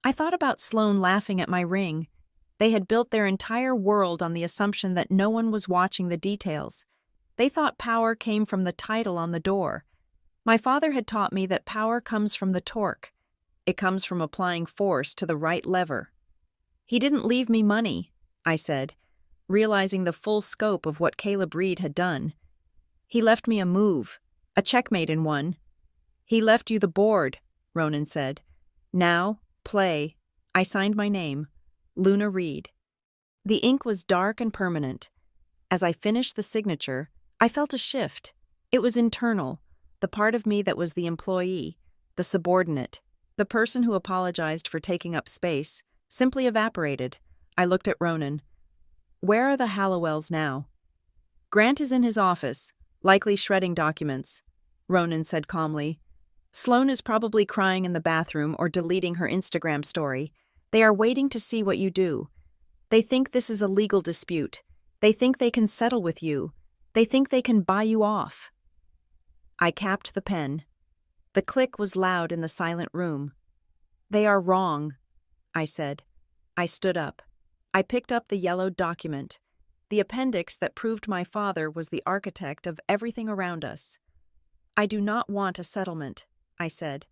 A: I thought about Sloan laughing at my ring. They had built their entire world on the assumption that no one was watching the details. They thought power came from the title on the door. My father had taught me that power comes from the torque. It comes from applying force to the right lever. He didn't leave me money, I said, realizing the full scope of what Caleb Reed had done. He left me a move, a checkmate in one. He left you the board, Ronan said. Now, play. I signed my name, Luna Reed. The ink was dark and permanent. As I finished the signature, I felt a shift. It was internal, the part of me that was the employee, the subordinate, the person who apologized for taking up space, simply evaporated. I looked at Ronan. Where are the Hallowells now? Grant is in his office, likely shredding documents, Ronan said calmly. Sloane is probably crying in the bathroom or deleting her Instagram story. They are waiting to see what you do. They think this is a legal dispute. They think they can settle with you. They think they can buy you off. I capped the pen. The click was loud in the silent room. They are wrong, I said. I stood up. I picked up the yellowed document, the appendix that proved my father was the architect of everything around us. I do not want a settlement, I said.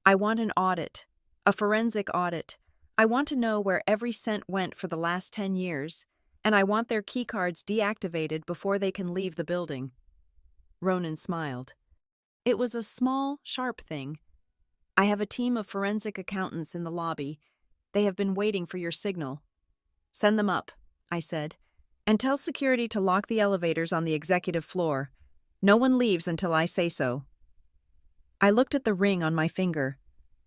A: I want an audit, a forensic audit. I want to know where every cent went for the last 10 years, and I want their keycards deactivated before they can leave the building. Ronan smiled. It was a small, sharp thing. I have a team of forensic accountants in the lobby. They have been waiting for your signal. Send them up, I said, and tell security to lock the elevators on the executive floor. No one leaves until I say so. I looked at the ring on my finger.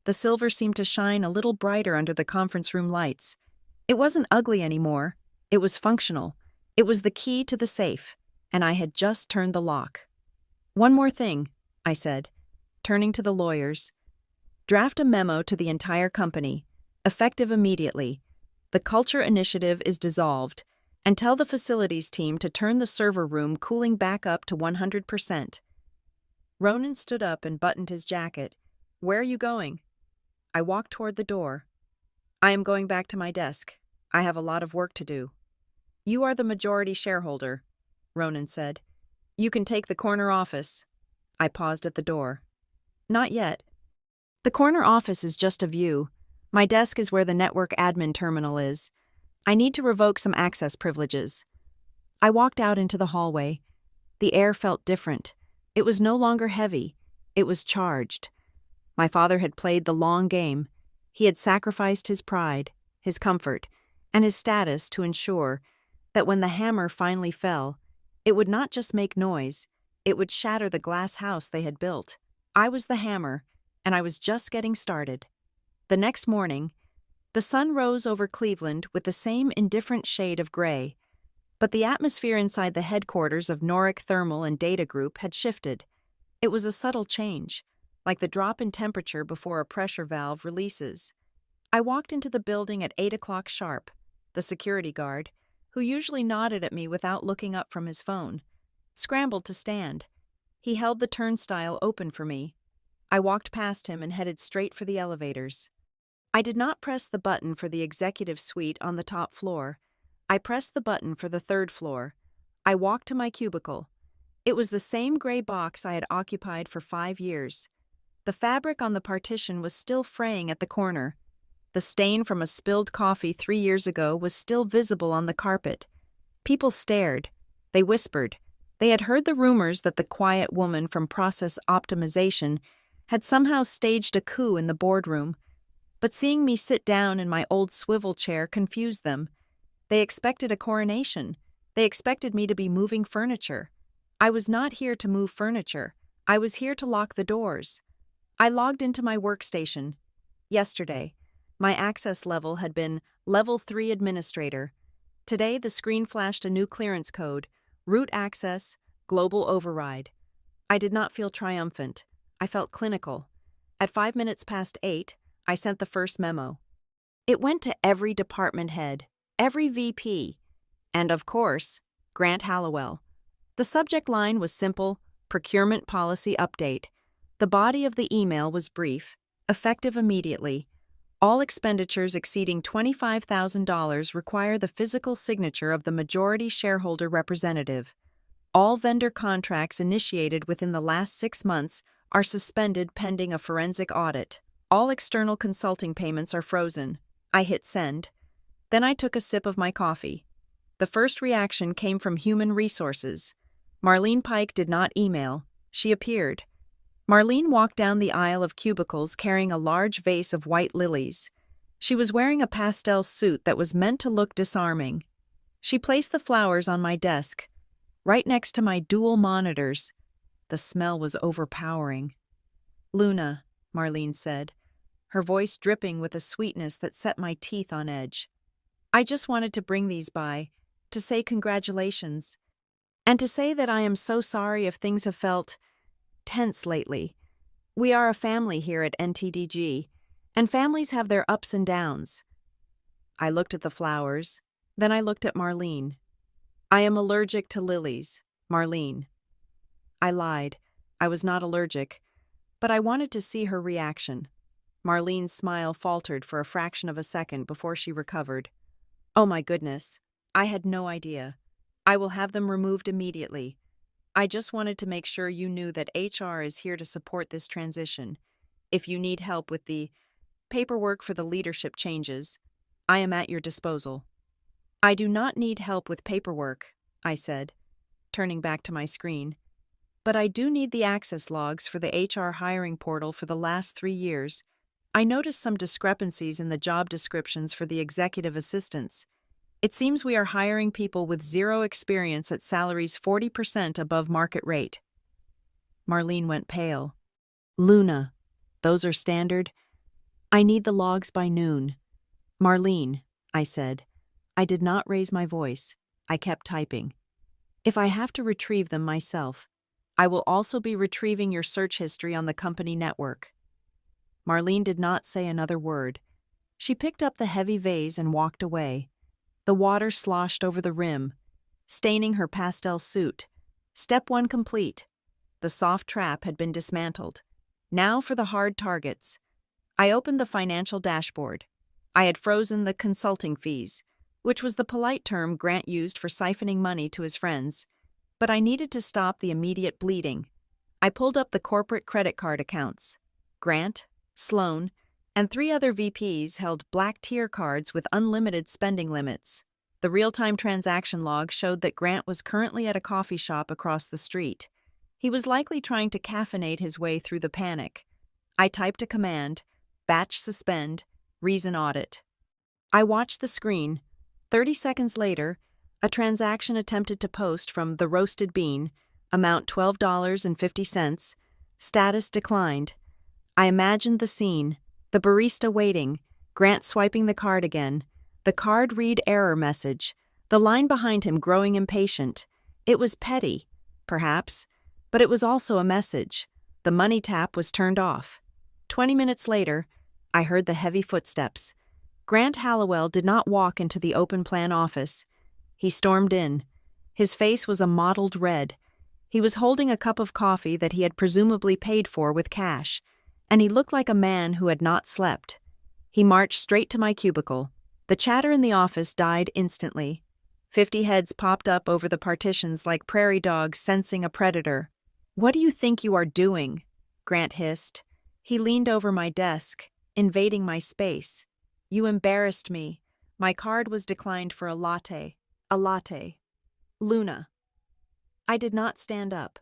A: The silver seemed to shine a little brighter under the conference room lights. It wasn't ugly anymore. It was functional. It was the key to the safe, and I had just turned the lock. One more thing, I said, turning to the lawyers. Draft a memo to the entire company, effective immediately. The culture initiative is dissolved, and tell the facilities team to turn the server room cooling back up to 100%. Ronan stood up and buttoned his jacket. Where are you going? I walked toward the door. I am going back to my desk. I have a lot of work to do. You are the majority shareholder, Ronan said. You can take the corner office. I paused at the door. Not yet. The corner office is just a view. My desk is where the network admin terminal is. I need to revoke some access privileges. I walked out into the hallway. The air felt different. It was no longer heavy. It was charged. My father had played the long game. He had sacrificed his pride, his comfort, and his status to ensure that when the hammer finally fell, it would not just make noise, it would shatter the glass house they had built. I was the hammer, and I was just getting started. The next morning, the sun rose over Cleveland with the same indifferent shade of gray, but the atmosphere inside the headquarters of Noric Thermal and Data Group had shifted. It was a subtle change, like the drop in temperature before a pressure valve releases. I walked into the building at 8 o'clock sharp. The security guard, who usually nodded at me without looking up from his phone, scrambled to stand. He held the turnstile open for me. I walked past him and headed straight for the elevators. I did not press the button for the executive suite on the top floor. I pressed the button for the third floor. I walked to my cubicle. It was the same gray box I had occupied for 5 years. The fabric on the partition was still fraying at the corner. The stain from a spilled coffee 3 years ago was still visible on the carpet. People stared. They whispered. They had heard the rumors that the quiet woman from Process Optimization had somehow staged a coup in the boardroom. But seeing me sit down in my old swivel chair confused them. They expected a coronation. They expected me to be moving furniture. I was not here to move furniture. I was here to lock the doors. I logged into my workstation. Yesterday, my access level had been Level 3 Administrator. Today, the screen flashed a new clearance code, Root Access, Global Override. I did not feel triumphant. I felt clinical. At 5 minutes past 8, I sent the first memo. It went to every department head, every VP, and of course, Grant Hallowell. The subject line was simple, Procurement Policy Update. The body of the email was brief, effective immediately. All expenditures exceeding $25,000 require the physical signature of the majority shareholder representative. All vendor contracts initiated within the last 6 months are suspended pending a forensic audit. All external consulting payments are frozen. I hit send. Then I took a sip of my coffee. The first reaction came from human resources. Marlene Pike did not email. She appeared. Marlene walked down the aisle of cubicles carrying a large vase of white lilies. She was wearing a pastel suit that was meant to look disarming. She placed the flowers on my desk, right next to my dual monitors. The smell was overpowering. "Luna," Marlene said, her voice dripping with a sweetness that set my teeth on edge. "I just wanted to bring these by, to say congratulations, and to say that I am so sorry if things have felt tense lately. We are a family here at NTDG, and families have their ups and downs." I looked at the flowers, then I looked at Marlene. "I am allergic to lilies, Marlene." I lied. I was not allergic, but I wanted to see her reaction. Marlene's smile faltered for a fraction of a second before she recovered. "Oh my goodness. I had no idea. I will have them removed immediately. I just wanted to make sure you knew that HR is here to support this transition. If you need help with the paperwork for the leadership changes, I am at your disposal." "I do not need help with paperwork," I said, turning back to my screen. "But I do need the access logs for the HR hiring portal for the last 3 years. I noticed some discrepancies in the job descriptions for the executive assistants. It seems we are hiring people with 0 experience at salaries 40% above market rate." Marlene went pale. "Luna, those are standard. I need the logs by noon." "Marlene," I said. I did not raise my voice. I kept typing. "If I have to retrieve them myself, I will also be retrieving your search history on the company network." Marlene did not say another word. She picked up the heavy vase and walked away. The water sloshed over the rim, staining her pastel suit. Step 1 complete. The soft trap had been dismantled. Now for the hard targets. I opened the financial dashboard. I had frozen the consulting fees, which was the polite term Grant used for siphoning money to his friends. But I needed to stop the immediate bleeding. I pulled up the corporate credit card accounts. Grant, Sloan, and 3 other VPs held black tier cards with unlimited spending limits. The real-time transaction log showed that Grant was currently at a coffee shop across the street. He was likely trying to caffeinate his way through the panic. I typed a command, batch suspend, reason audit. I watched the screen. 30 seconds later, a transaction attempted to post from The Roasted Bean, amount $12.50, status declined. I imagined the scene, the barista waiting, Grant swiping the card again, the card read error message, the line behind him growing impatient. It was petty, perhaps, but it was also a message. The money tap was turned off. 20 minutes later, I heard the heavy footsteps. Grant Hallowell did not walk into the open plan office. He stormed in. His face was a mottled red. He was holding a cup of coffee that he had presumably paid for with cash, and he looked like a man who had not slept. He marched straight to my cubicle. The chatter in the office died instantly. 50 heads popped up over the partitions like prairie dogs sensing a predator. "What do you think you are doing?" Grant hissed. He leaned over my desk, invading my space. "You embarrassed me. My card was declined for a latte. A latte. Luna." I did not stand up.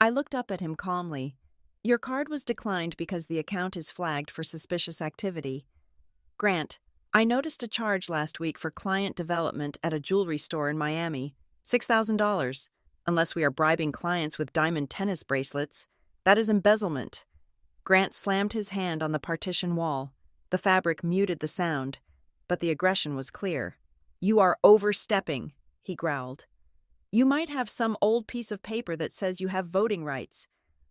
A: I looked up at him calmly. "Your card was declined because the account is flagged for suspicious activity. Grant, I noticed a charge last week for client development at a jewelry store in Miami. $6,000. Unless we are bribing clients with diamond tennis bracelets. That is embezzlement." Grant slammed his hand on the partition wall. The fabric muted the sound, but the aggression was clear. "You are overstepping," he growled. "You might have some old piece of paper that says you have voting rights,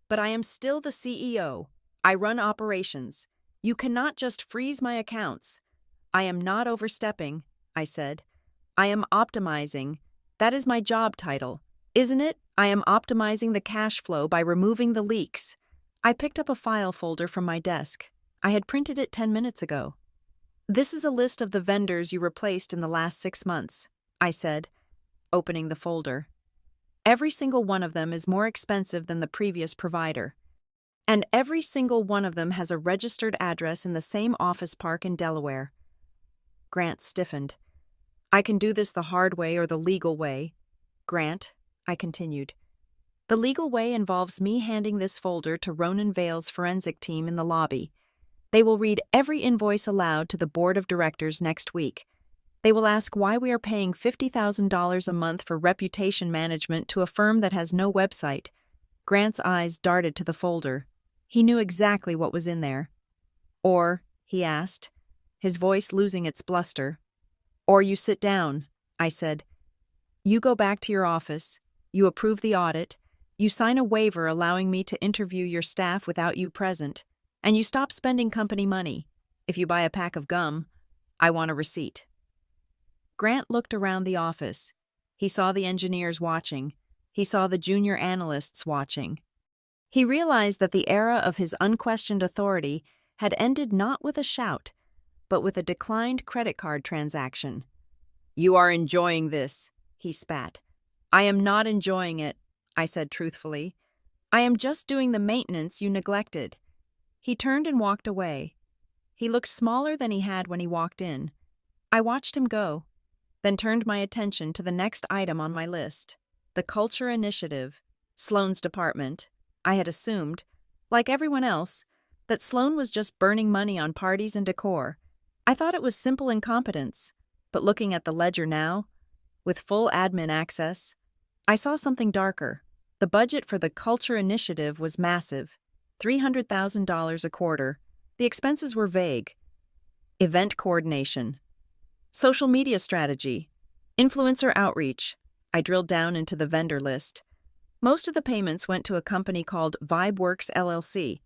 A: but I am still the CEO. I run operations. You cannot just freeze my accounts." "I am not overstepping," I said. "I am optimizing. That is my job title, isn't it? I am optimizing the cash flow by removing the leaks." I picked up a file folder from my desk. I had printed it 10 minutes ago. "This is a list of the vendors you replaced in the last 6 months, I said, opening the folder. "Every single one of them is more expensive than the previous provider. And every single one of them has a registered address in the same office park in Delaware. Grant stiffened. I can do this the hard way or the legal way. Grant, I continued. The legal way involves me handing this folder to Ronan Vale's forensic team in the lobby. They will read every invoice aloud to the board of directors next week. They will ask why we are paying $50,000 a month for reputation management to a firm that has no website. Grant's eyes darted to the folder. He knew exactly what was in there. Or, he asked, his voice losing its bluster. Or you sit down, I said. You go back to your office, you approve the audit, you sign a waiver allowing me to interview your staff without you present, and you stop spending company money. If you buy a pack of gum, I want a receipt. Grant looked around the office. He saw the engineers watching. He saw the junior analysts watching. He realized that the era of his unquestioned authority had ended not with a shout, but with a declined credit card transaction. You are enjoying this, he spat. I am not enjoying it, I said truthfully. I am just doing the maintenance you neglected. He turned and walked away. He looked smaller than he had when he walked in. I watched him go, then turned my attention to the next item on my list, the Culture Initiative, Sloane's department. I had assumed, like everyone else, that Sloane was just burning money on parties and decor. I thought it was simple incompetence, but looking at the ledger now, with full admin access, I saw something darker. The budget for the Culture Initiative was massive, $300,000 a quarter. The expenses were vague. Event coordination, social media strategy, influencer outreach. I drilled down into the vendor list. Most of the payments went to a company called VibeWorks LLC.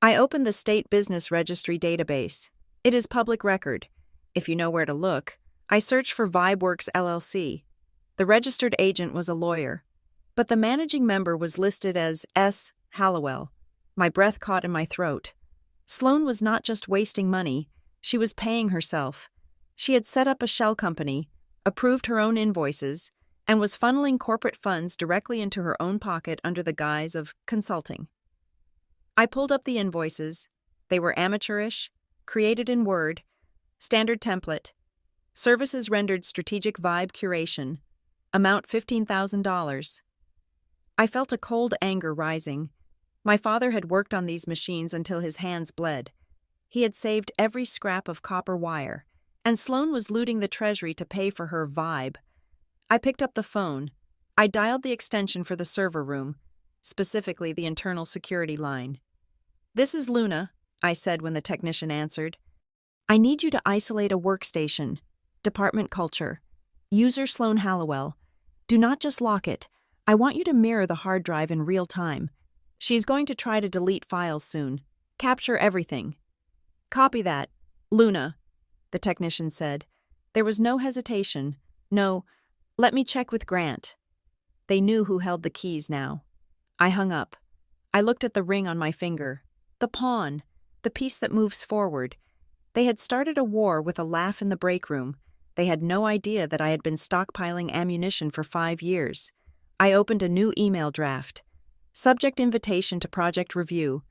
A: I opened the State Business Registry database. It is public record. If you know where to look, I searched for VibeWorks LLC. The registered agent was a lawyer, but the managing member was listed as S. Hallowell. My breath caught in my throat. Sloane was not just wasting money, she was paying herself. She had set up a shell company, approved her own invoices, and was funneling corporate funds directly into her own pocket under the guise of consulting. I pulled up the invoices. They were amateurish, created in Word, standard template, services rendered strategic vibe curation, amount $15,000. I felt a cold anger rising. My father had worked on these machines until his hands bled. He had saved every scrap of copper wire, and Sloane was looting the treasury to pay for her vibe. I picked up the phone. I dialed the extension for the server room, specifically the internal security line. This is Luna, I said when the technician answered. I need you to isolate a workstation. Department culture. User Sloane Hallowell. Do not just lock it. I want you to mirror the hard drive in real time. She's going to try to delete files soon. Capture everything. Copy that. Luna, the technician said. There was no hesitation. No, let me check with Grant. They knew who held the keys now. I hung up. I looked at the ring on my finger. The pawn. The piece that moves forward. They had started a war with a laugh in the break room. They had no idea that I had been stockpiling ammunition for 5 years. I opened a new email draft. Subject invitation to project review.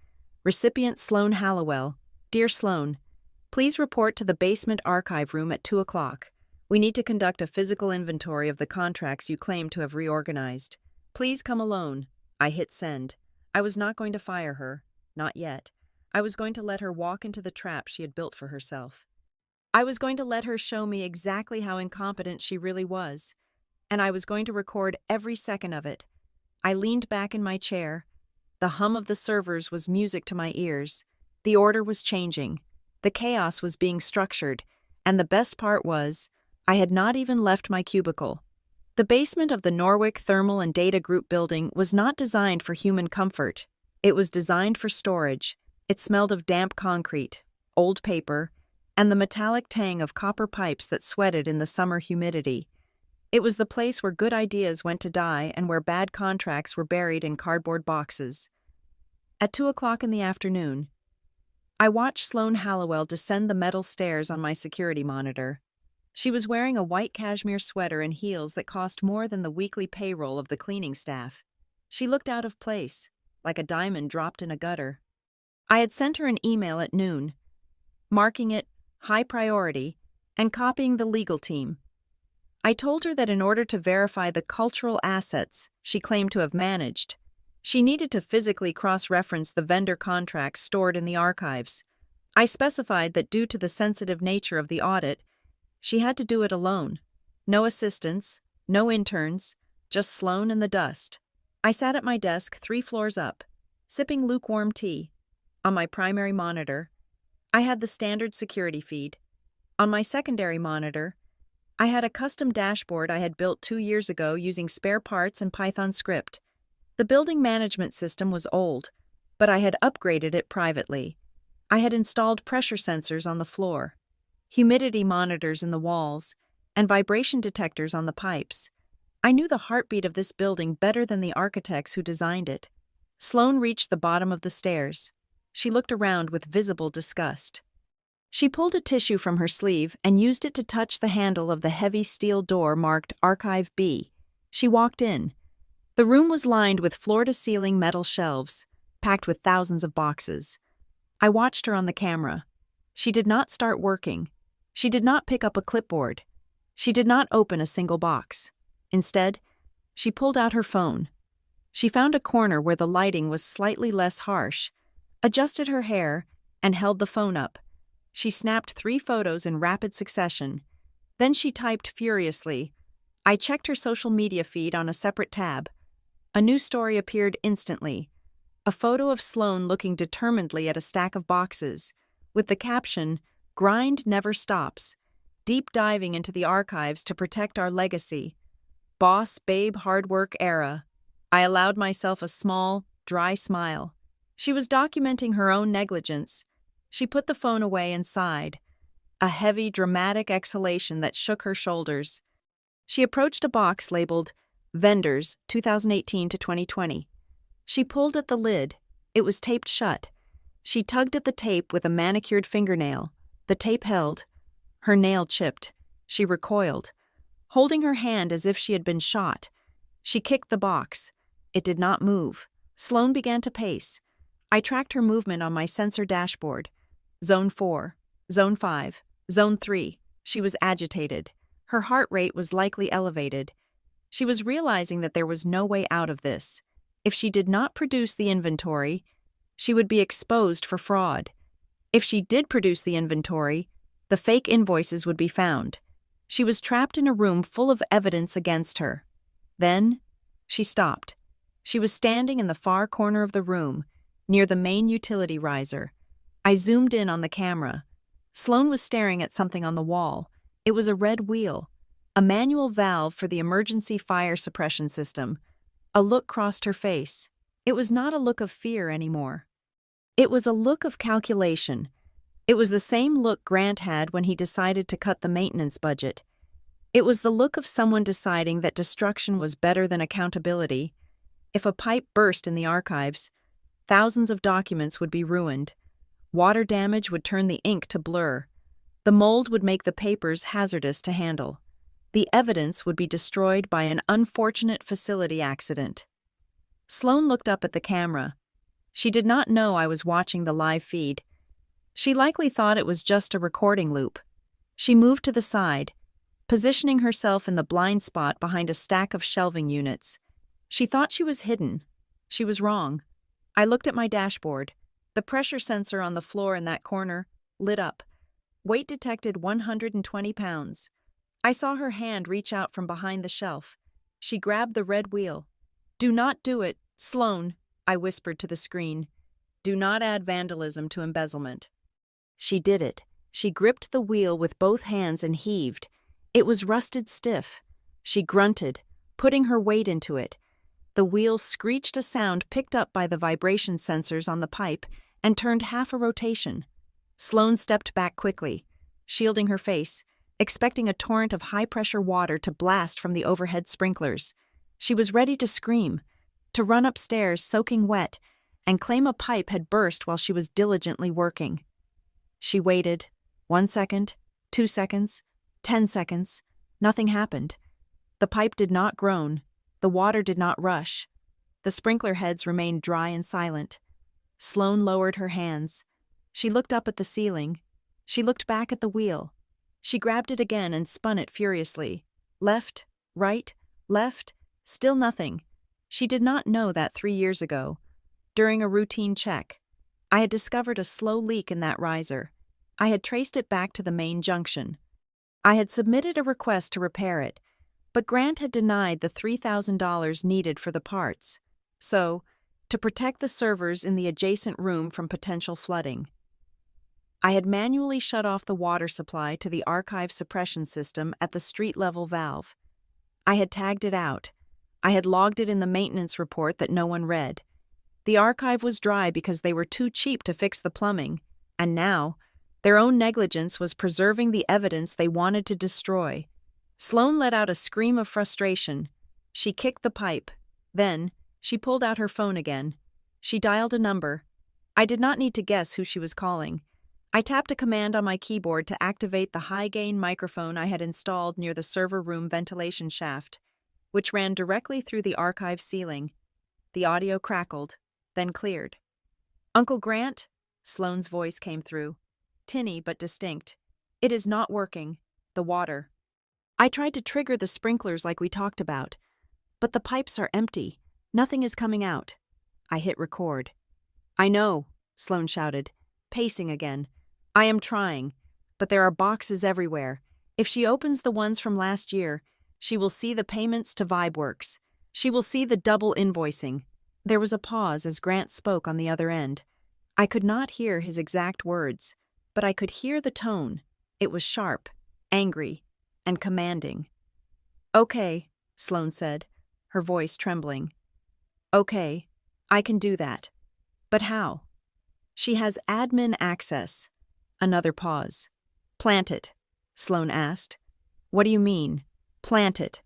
A: Recipient Sloane Hallowell. Dear Sloane, please report to the basement archive room at 2 o'clock. We need to conduct a physical inventory of the contracts you claim to have reorganized. Please come alone. I hit send. I was not going to fire her. Not yet. I was going to let her walk into the trap she had built for herself. I was going to let her show me exactly how incompetent she really was, and I was going to record every second of it. I leaned back in my chair. The hum of the servers was music to my ears. The order was changing. The chaos was being structured, and the best part was, I had not even left my cubicle. The basement of the Norwick Thermal and Data Group building was not designed for human comfort. It was designed for storage. It smelled of damp concrete, old paper, and the metallic tang of copper pipes that sweated in the summer humidity. It was the place where good ideas went to die and where bad contracts were buried in cardboard boxes. At 2 o'clock in the afternoon, I watched Sloane Hallowell descend the metal stairs on my security monitor. She was wearing a white cashmere sweater and heels that cost more than the weekly payroll of the cleaning staff. She looked out of place, like a diamond dropped in a gutter. I had sent her an email at noon, marking it high priority and copying the legal team. I told her that in order to verify the cultural assets she claimed to have managed, she needed to physically cross-reference the vendor contracts stored in the archives. I specified that due to the sensitive nature of the audit, she had to do it alone. No assistants, no interns, just Sloan and the dust. I sat at my desk 3 floors up, sipping lukewarm tea. On my primary monitor, I had the standard security feed. On my secondary monitor, I had a custom dashboard I had built 2 years ago using spare parts and Python script. The building management system was old, but I had upgraded it privately. I had installed pressure sensors on the floor, humidity monitors in the walls, and vibration detectors on the pipes. I knew the heartbeat of this building better than the architects who designed it. Sloan reached the bottom of the stairs. She looked around with visible disgust. She pulled a tissue from her sleeve and used it to touch the handle of the heavy steel door marked Archive B. She walked in. The room was lined with floor-to-ceiling metal shelves, packed with thousands of boxes. I watched her on the camera. She did not start working. She did not pick up a clipboard. She did not open a single box. Instead, she pulled out her phone. She found a corner where the lighting was slightly less harsh, adjusted her hair, and held the phone up. She snapped 3 photos in rapid succession. Then she typed furiously. I checked her social media feed on a separate tab. A new story appeared instantly. A photo of Sloan looking determinedly at a stack of boxes, with the caption, "Grind never stops. Deep diving into the archives to protect our legacy. Boss babe hard work era." I allowed myself a small, dry smile. She was documenting her own negligence. She put the phone away and sighed, a heavy, dramatic exhalation that shook her shoulders. She approached a box labeled Vendors 2018 to 2020. She pulled at the lid. It was taped shut. She tugged at the tape with a manicured fingernail. The tape held. Her nail chipped. She recoiled, holding her hand as if she had been shot. She kicked the box. It did not move. Sloan began to pace. I tracked her movement on my sensor dashboard. Zone 4, Zone 5, Zone 3. She was agitated. Her heart rate was likely elevated. She was realizing that there was no way out of this. If she did not produce the inventory, she would be exposed for fraud. If she did produce the inventory, the fake invoices would be found. She was trapped in a room full of evidence against her. Then, she stopped. She was standing in the far corner of the room, near the main utility riser. I zoomed in on the camera. Sloan was staring at something on the wall. It was a red wheel, a manual valve for the emergency fire suppression system. A look crossed her face. It was not a look of fear anymore. It was a look of calculation. It was the same look Grant had when he decided to cut the maintenance budget. It was the look of someone deciding that destruction was better than accountability. If a pipe burst in the archives, thousands of documents would be ruined. Water damage would turn the ink to blur. The mold would make the papers hazardous to handle. The evidence would be destroyed by an unfortunate facility accident. Sloan looked up at the camera. She did not know I was watching the live feed. She likely thought it was just a recording loop. She moved to the side, positioning herself in the blind spot behind a stack of shelving units. She thought she was hidden. She was wrong. I looked at my dashboard. The pressure sensor on the floor in that corner lit up. Weight detected 120 pounds. I saw her hand reach out from behind the shelf. She grabbed the red wheel. "Do not do it, Sloan," I whispered to the screen. "Do not add vandalism to embezzlement." She did it. She gripped the wheel with both hands and heaved. It was rusted stiff. She grunted, putting her weight into it. The wheel screeched a sound picked up by the vibration sensors on the pipe and turned half a rotation. Sloan stepped back quickly, shielding her face, expecting a torrent of high-pressure water to blast from the overhead sprinklers. She was ready to scream, to run upstairs soaking wet, and claim a pipe had burst while she was diligently working. She waited. 1 second, 2 seconds, 10 seconds. Nothing happened. The pipe did not groan. The water did not rush. The sprinkler heads remained dry and silent. Sloane lowered her hands. She looked up at the ceiling. She looked back at the wheel. She grabbed it again and spun it furiously. Left, right, left, still nothing. She did not know that 3 years ago, during a routine check, I had discovered a slow leak in that riser. I had traced it back to the main junction. I had submitted a request to repair it, but Grant had denied the $3,000 needed for the parts. So, to protect the servers in the adjacent room from potential flooding, I had manually shut off the water supply to the archive suppression system at the street-level valve. I had tagged it out. I had logged it in the maintenance report that no one read. The archive was dry because they were too cheap to fix the plumbing, and now, their own negligence was preserving the evidence they wanted to destroy. Sloane let out a scream of frustration. She kicked the pipe. Then, she pulled out her phone again. She dialed a number. I did not need to guess who she was calling. I tapped a command on my keyboard to activate the high-gain microphone I had installed near the server room ventilation shaft, which ran directly through the archive ceiling. The audio crackled, then cleared. "Uncle Grant?" Sloane's voice came through. Tinny but distinct. "It is not working. The water. I tried to trigger the sprinklers like we talked about, but the pipes are empty. Nothing is coming out." I hit record. "I know," Sloane shouted, pacing again. "I am trying, but there are boxes everywhere. If she opens the ones from last year, she will see the payments to VibeWorks. She will see the double invoicing." There was a pause as Grant spoke on the other end. I could not hear his exact words, but I could hear the tone. It was sharp, angry, and commanding. "Okay," Sloane said, her voice trembling. "Okay, I can do that. But how?" "She has admin access." Another pause. "Plant it," Sloane asked. "What do you mean, plant it?"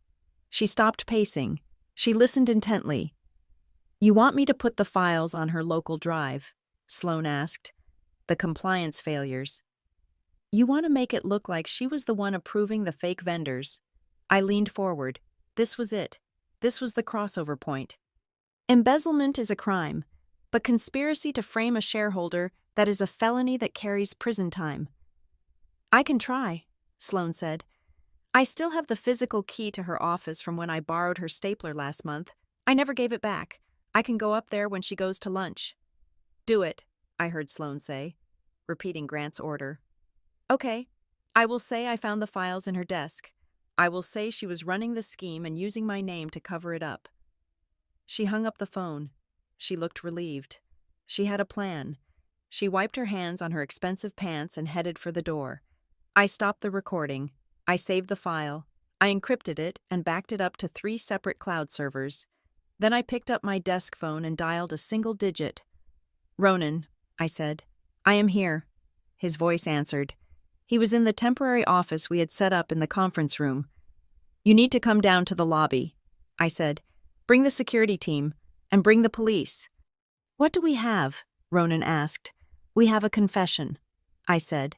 A: She stopped pacing. She listened intently. "You want me to put the files on her local drive?" Sloane asked. "The compliance failures. You want to make it look like she was the one approving the fake vendors." I leaned forward. This was it. This was the crossover point. Embezzlement is a crime, but conspiracy to frame a shareholder, that is a felony that carries prison time. "I can try," Sloane said. "I still have the physical key to her office from when I borrowed her stapler last month. I never gave it back. I can go up there when she goes to lunch." "Do it," I heard Sloane say, repeating Grant's order. "Okay. I will say I found the files in her desk. I will say she was running the scheme and using my name to cover it up." She hung up the phone. She looked relieved. She had a plan. She wiped her hands on her expensive pants and headed for the door. I stopped the recording. I saved the file. I encrypted it and backed it up to 3 separate cloud servers. Then I picked up my desk phone and dialed a single digit. "Ronan," I said. "I am here." His voice answered. He was in the temporary office we had set up in the conference room. "You need to come down to the lobby," I said. "Bring the security team, and bring the police." "What do we have?" Ronan asked. "We have a confession," I said,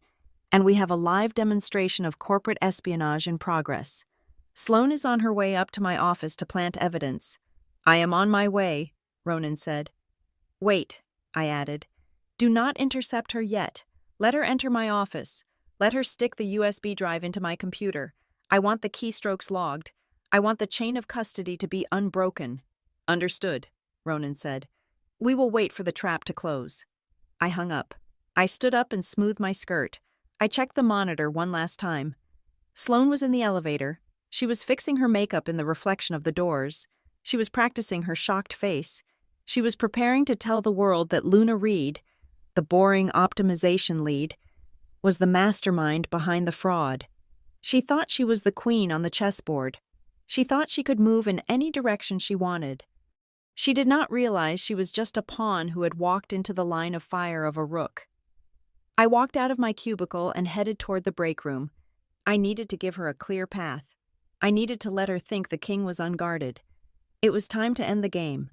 A: "and we have a live demonstration of corporate espionage in progress. Sloane is on her way up to my office to plant evidence." "I am on my way," Ronan said. "Wait," I added. "Do not intercept her yet. Let her enter my office. Let her stick the USB drive into my computer. I want the keystrokes logged. I want the chain of custody to be unbroken." "Understood," Ronan said. "We will wait for the trap to close." I hung up. I stood up and smoothed my skirt. I checked the monitor one last time. Sloane was in the elevator. She was fixing her makeup in the reflection of the doors. She was practicing her shocked face. She was preparing to tell the world that Luna Reed, the boring optimization lead, was the mastermind behind the fraud. She thought she was the queen on the chessboard. She thought she could move in any direction she wanted. She did not realize she was just a pawn who had walked into the line of fire of a rook. I walked out of my cubicle and headed toward the break room. I needed to give her a clear path. I needed to let her think the king was unguarded. It was time to end the game.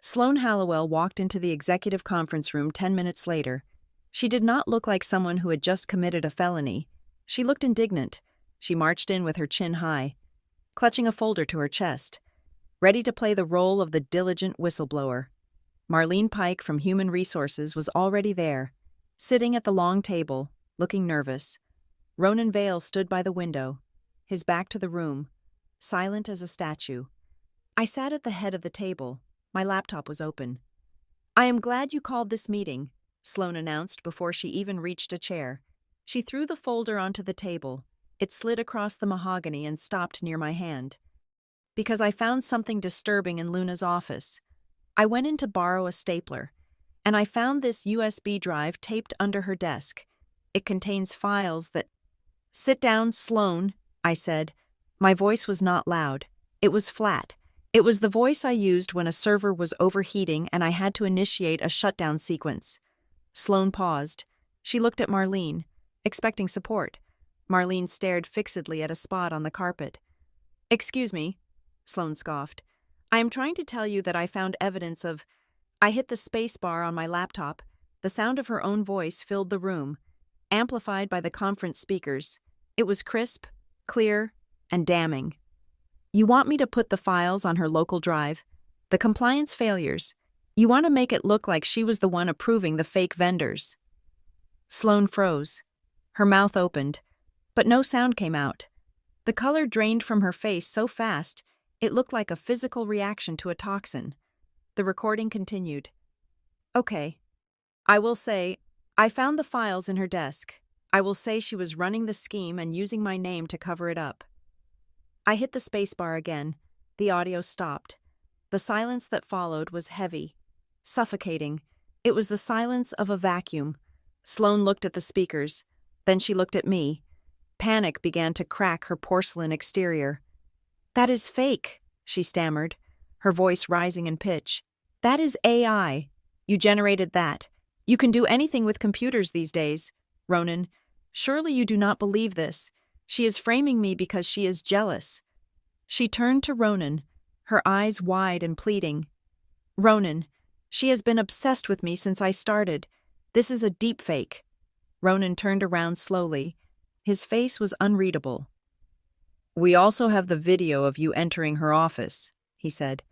A: Sloane Hallowell walked into the executive conference room 10 minutes later. She did not look like someone who had just committed a felony. She looked indignant. She marched in with her chin high, clutching a folder to her chest, ready to play the role of the diligent whistleblower. Marlene Pike from Human Resources was already there, sitting at the long table, looking nervous. Ronan Vale stood by the window, his back to the room, silent as a statue. I sat at the head of the table. My laptop was open. "I am glad you called this meeting," Sloane announced before she even reached a chair. She threw the folder onto the table. It slid across the mahogany and stopped near my hand. "Because I found something disturbing in Luna's office. I went in to borrow a stapler, and I found this USB drive taped under her desk. It contains files that—" "Sit down, Sloane," I said. My voice was not loud. It was flat. It was the voice I used when a server was overheating and I had to initiate a shutdown sequence. Sloane paused. She looked at Marlene, expecting support. Marlene stared fixedly at a spot on the carpet. "Excuse me," Sloane scoffed. "I am trying to tell you that I found evidence of—" I hit the space bar on my laptop. The sound of her own voice filled the room, amplified by the conference speakers. It was crisp, clear, and damning. "You want me to put the files on her local drive? The compliance failures. You want to make it look like she was the one approving the fake vendors." Sloane froze. Her mouth opened, but no sound came out. The color drained from her face so fast, it looked like a physical reaction to a toxin. The recording continued. "Okay. I will say, I found the files in her desk. I will say she was running the scheme and using my name to cover it up." I hit the spacebar again. The audio stopped. The silence that followed was heavy, suffocating. It was the silence of a vacuum. Sloane looked at the speakers. Then she looked at me. Panic began to crack her porcelain exterior. "That is fake," she stammered, her voice rising in pitch. "That is AI. You generated that. You can do anything with computers these days. Ronan, surely you do not believe this. She is framing me because she is jealous." She turned to Ronan, her eyes wide and pleading. "Ronan, she has been obsessed with me since I started. This is a deepfake." Ronan turned around slowly. His face was unreadable. "We also have the video of you entering her office," he said.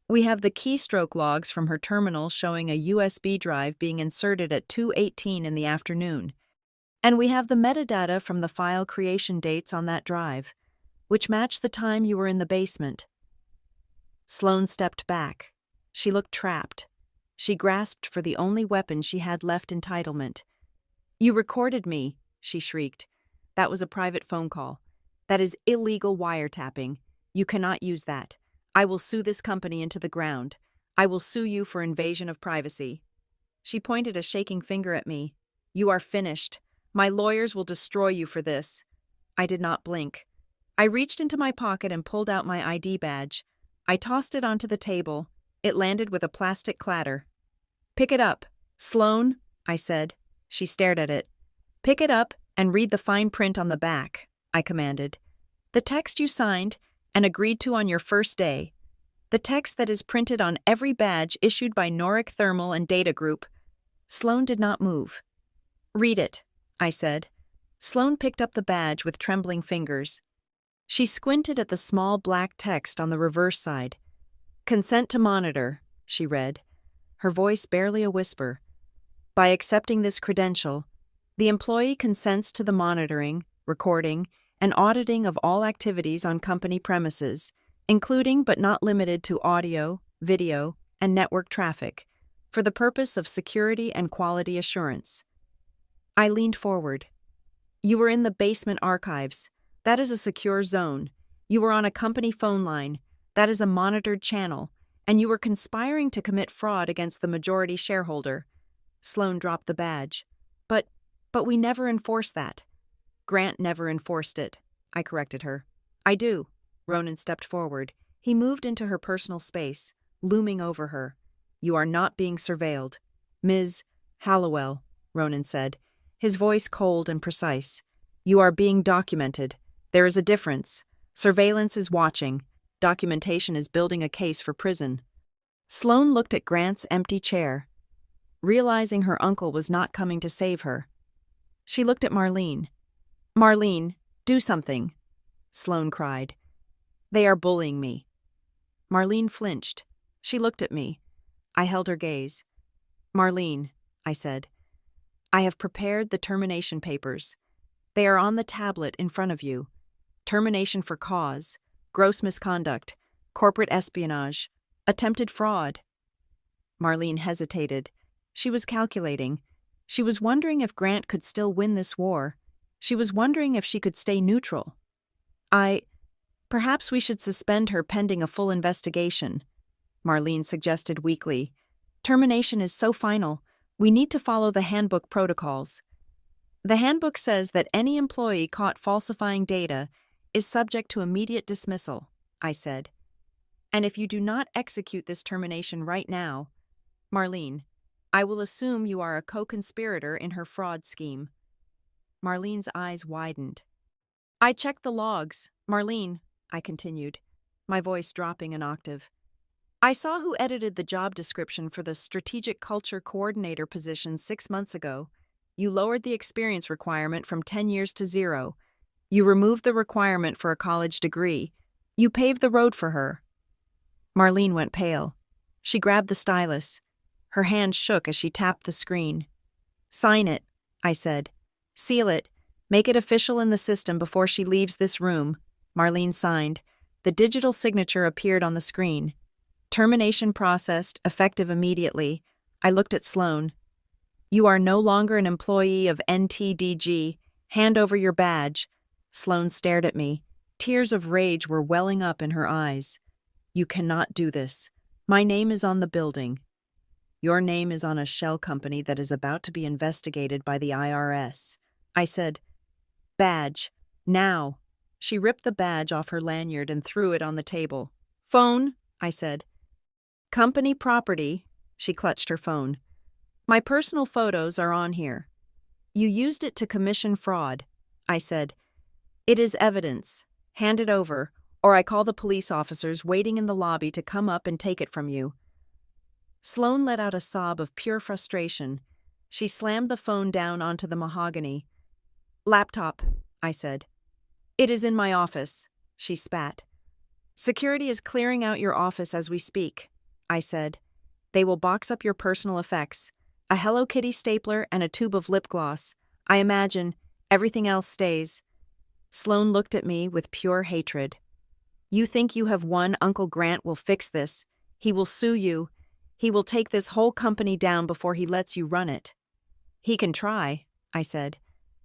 A: "We have the keystroke logs from her terminal showing a USB drive being inserted at 2:18 in the afternoon. And we have the metadata from the file creation dates on that drive, which match the time you were in the basement." Sloane stepped back. She looked trapped. She grasped for the only weapon she had left: entitlement. "You recorded me," she shrieked. "That was a private phone call. That is illegal wiretapping. You cannot use that. I will sue this company into the ground. I will sue you for invasion of privacy." She pointed a shaking finger at me. "You are finished. My lawyers will destroy you for this." I did not blink. I reached into my pocket and pulled out my ID badge. I tossed it onto the table. It landed with a plastic clatter. "Pick it up, Sloane," I said. She stared at it. "Pick it up and read the fine print on the back," I commanded. "The text you signed and agreed to on your first day. The text that is printed on every badge issued by Noric Thermal and Data Group." Sloane did not move. "Read it," I said. Sloane picked up the badge with trembling fingers. She squinted at the small black text on the reverse side. "Consent to monitor," she read, her voice barely a whisper. "By accepting this credential, the employee consents to the monitoring, recording, and auditing of all activities on company premises, including but not limited to audio, video, and network traffic, for the purpose of security and quality assurance." I leaned forward. "You were in the basement archives. That is a secure zone. You were on a company phone line. That is a monitored channel. And you were conspiring to commit fraud against the majority shareholder." Sloane dropped the badge. But we never enforced that." "Grant never enforced it," I corrected her. "I do." Ronan stepped forward. He moved into her personal space, looming over her. "You are not being surveilled." "Ms. Hallowell," Ronan said, his voice cold and precise. "You are being documented. There is a difference. Surveillance is watching. Documentation is building a case for prison." Sloane looked at Grant's empty chair, realizing her uncle was not coming to save her. She looked at Marlene. "Marlene, do something," Sloane cried. "They are bullying me." Marlene flinched. She looked at me. I held her gaze. Marlene, I said, I have prepared the termination papers. They are on the tablet in front of you. Termination for cause, gross misconduct, corporate espionage, attempted fraud. Marlene hesitated. She was calculating. She was wondering if Grant could still win this war. She was wondering if she could stay neutral. Perhaps we should suspend her pending a full investigation, Marlene suggested weakly. Termination is so final. We need to follow the handbook protocols. The handbook says that any employee caught falsifying data is subject to immediate dismissal, I said. And if you do not execute this termination right now, Marlene, I will assume you are a co-conspirator in her fraud scheme. Marlene's eyes widened. I checked the logs, Marlene, I continued, my voice dropping an octave. I saw who edited the job description for the Strategic Culture Coordinator position 6 months ago. You lowered the experience requirement from 10 years to 0. You removed the requirement for a college degree. You paved the road for her. Marlene went pale. She grabbed the stylus. Her hand shook as she tapped the screen. Sign it, I said. Seal it. Make it official in the system before she leaves this room. Marlene signed. The digital signature appeared on the screen. Termination processed, effective immediately. I looked at Sloan. You are no longer an employee of NTDG. Hand over your badge. Sloan stared at me. Tears of rage were welling up in her eyes. You cannot do this. My name is on the building. Your name is on a shell company that is about to be investigated by the IRS. I said, badge, now. She ripped the badge off her lanyard and threw it on the table. Phone, I said. Company property, she clutched her phone. My personal photos are on here. You used it to commission fraud, I said. It is evidence. Hand it over, or I call the police officers waiting in the lobby to come up and take it from you. Sloan let out a sob of pure frustration. She slammed the phone down onto the mahogany. Laptop, I said. It is in my office, she spat. Security is clearing out your office as we speak, I said. They will box up your personal effects, a Hello Kitty stapler and a tube of lip gloss. I imagine everything else stays. Sloan looked at me with pure hatred. You think you have won? Uncle Grant will fix this. He will sue you. He will take this whole company down before he lets you run it. He can try, I said.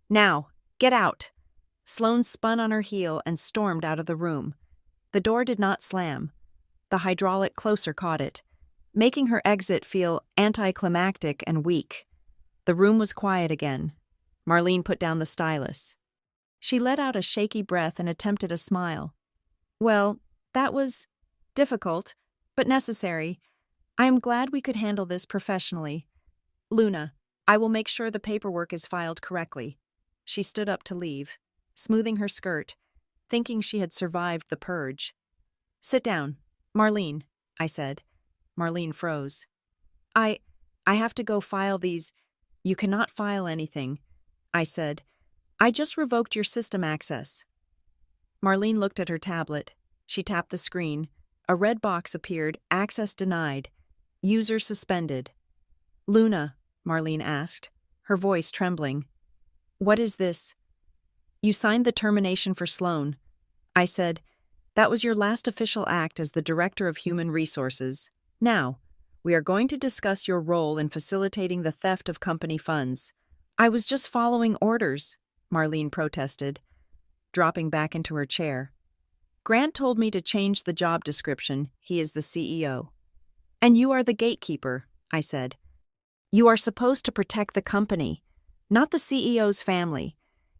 A: Now, get out. Sloan spun on her heel and stormed out of the room. The door did not slam. The hydraulic closer caught it, making her exit feel anticlimactic and weak. The room was quiet again. Marlene put down the stylus. She let out a shaky breath and attempted a smile. Well, that was difficult, but necessary. I am glad we could handle this professionally. Luna, I will make sure the paperwork is filed correctly. She stood up to leave, smoothing her skirt, thinking she had survived the purge. Sit down, Marlene, I said. Marlene froze. I have to go file these. You cannot file anything, I said. I just revoked your system access. Marlene looked at her tablet. She tapped the screen. A red box appeared, access denied. User suspended. Luna, Marlene asked, her voice trembling. What is this? You signed the termination for Sloan. I said, that was your last official act as the Director of Human Resources. Now, we are going to discuss your role in facilitating the theft of company funds. I was just following orders, Marlene protested, dropping back into her chair. Grant told me to change the job description. He is the CEO. And you are the gatekeeper, I said. You are supposed to protect the company, not the CEO's family.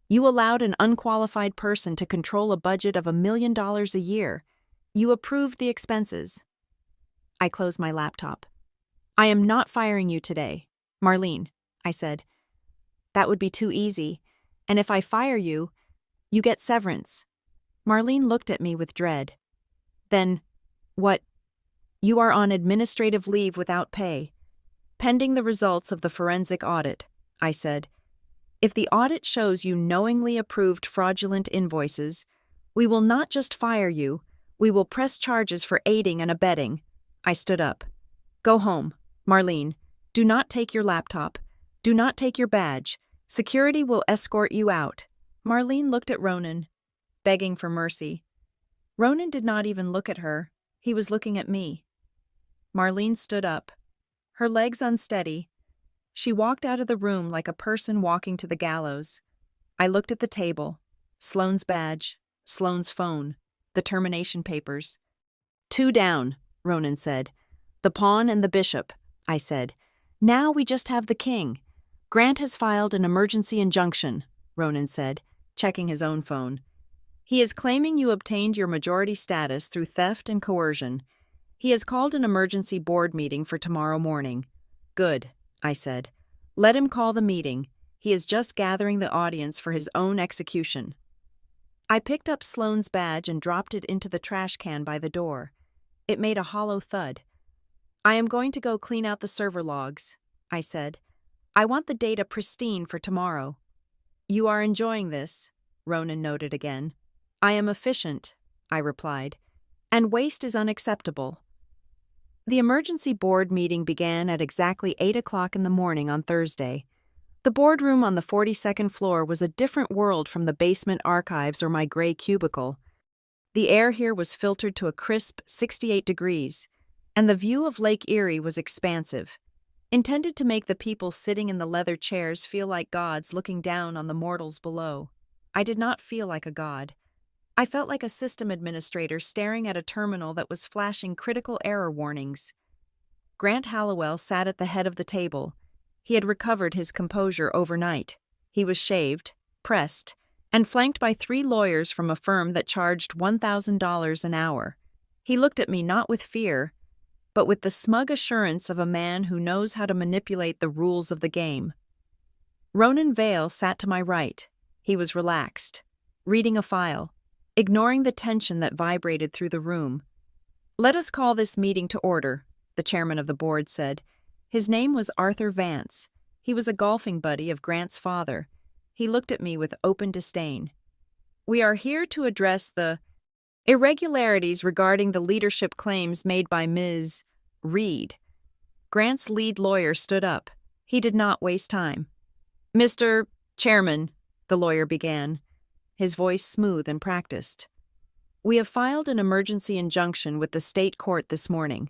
A: You allowed an unqualified person to control a budget of $1 million a year. You approved the expenses. I closed my laptop. I am not firing you today, Marlene, I said. That would be too easy. And if I fire you, you get severance. Marlene looked at me with dread. Then, what? You are on administrative leave without pay. Pending the results of the forensic audit, I said. If the audit shows you knowingly approved fraudulent invoices, we will not just fire you, we will press charges for aiding and abetting. I stood up. Go home. Marlene, do not take your laptop. Do not take your badge. Security will escort you out. Marlene looked at Ronan, begging for mercy. Ronan did not even look at her. He was looking at me. Marlene stood up, her legs unsteady. She walked out of the room like a person walking to the gallows. I looked at the table. Sloane's badge, Sloane's phone, the termination papers. 2 down, Ronan said. The pawn and the bishop, I said. Now we just have the king. Grant has filed an emergency injunction, Ronan said, checking his own phone. He is claiming you obtained your majority status through theft and coercion. He has called an emergency board meeting for tomorrow morning. Good, I said. Let him call the meeting. He is just gathering the audience for his own execution. I picked up Sloane's badge and dropped it into the trash can by the door. It made a hollow thud. I am going to go clean out the server logs, I said. I want the data pristine for tomorrow. You are enjoying this, Ronan noted again. I am efficient, I replied, and waste is unacceptable. The emergency board meeting began at exactly 8 o'clock in the morning on Thursday. The boardroom on the 42nd floor was a different world from the basement archives or my gray cubicle. The air here was filtered to a crisp 68 degrees, and the view of Lake Erie was expansive, intended to make the people sitting in the leather chairs feel like gods looking down on the mortals below. I did not feel like a god. I felt like a system administrator staring at a terminal that was flashing critical error warnings. Grant Hallowell sat at the head of the table. He had recovered his composure overnight. He was shaved, pressed, and flanked by 3 lawyers from a firm that charged $1,000 an hour. He looked at me not with fear, but with the smug assurance of a man who knows how to manipulate the rules of the game. Ronan Vale sat to my right. He was relaxed, reading a file, ignoring the tension that vibrated through the room. Let us call this meeting to order, the chairman of the board said. His name was Arthur Vance. He was a golfing buddy of Grant's father. He looked at me with open disdain. We are here to address the irregularities regarding the leadership claims made by Ms. Reed. Grant's lead lawyer stood up. He did not waste time. Mr. Chairman, the lawyer began, his voice smooth and practiced. We have filed an emergency injunction with the state court this morning.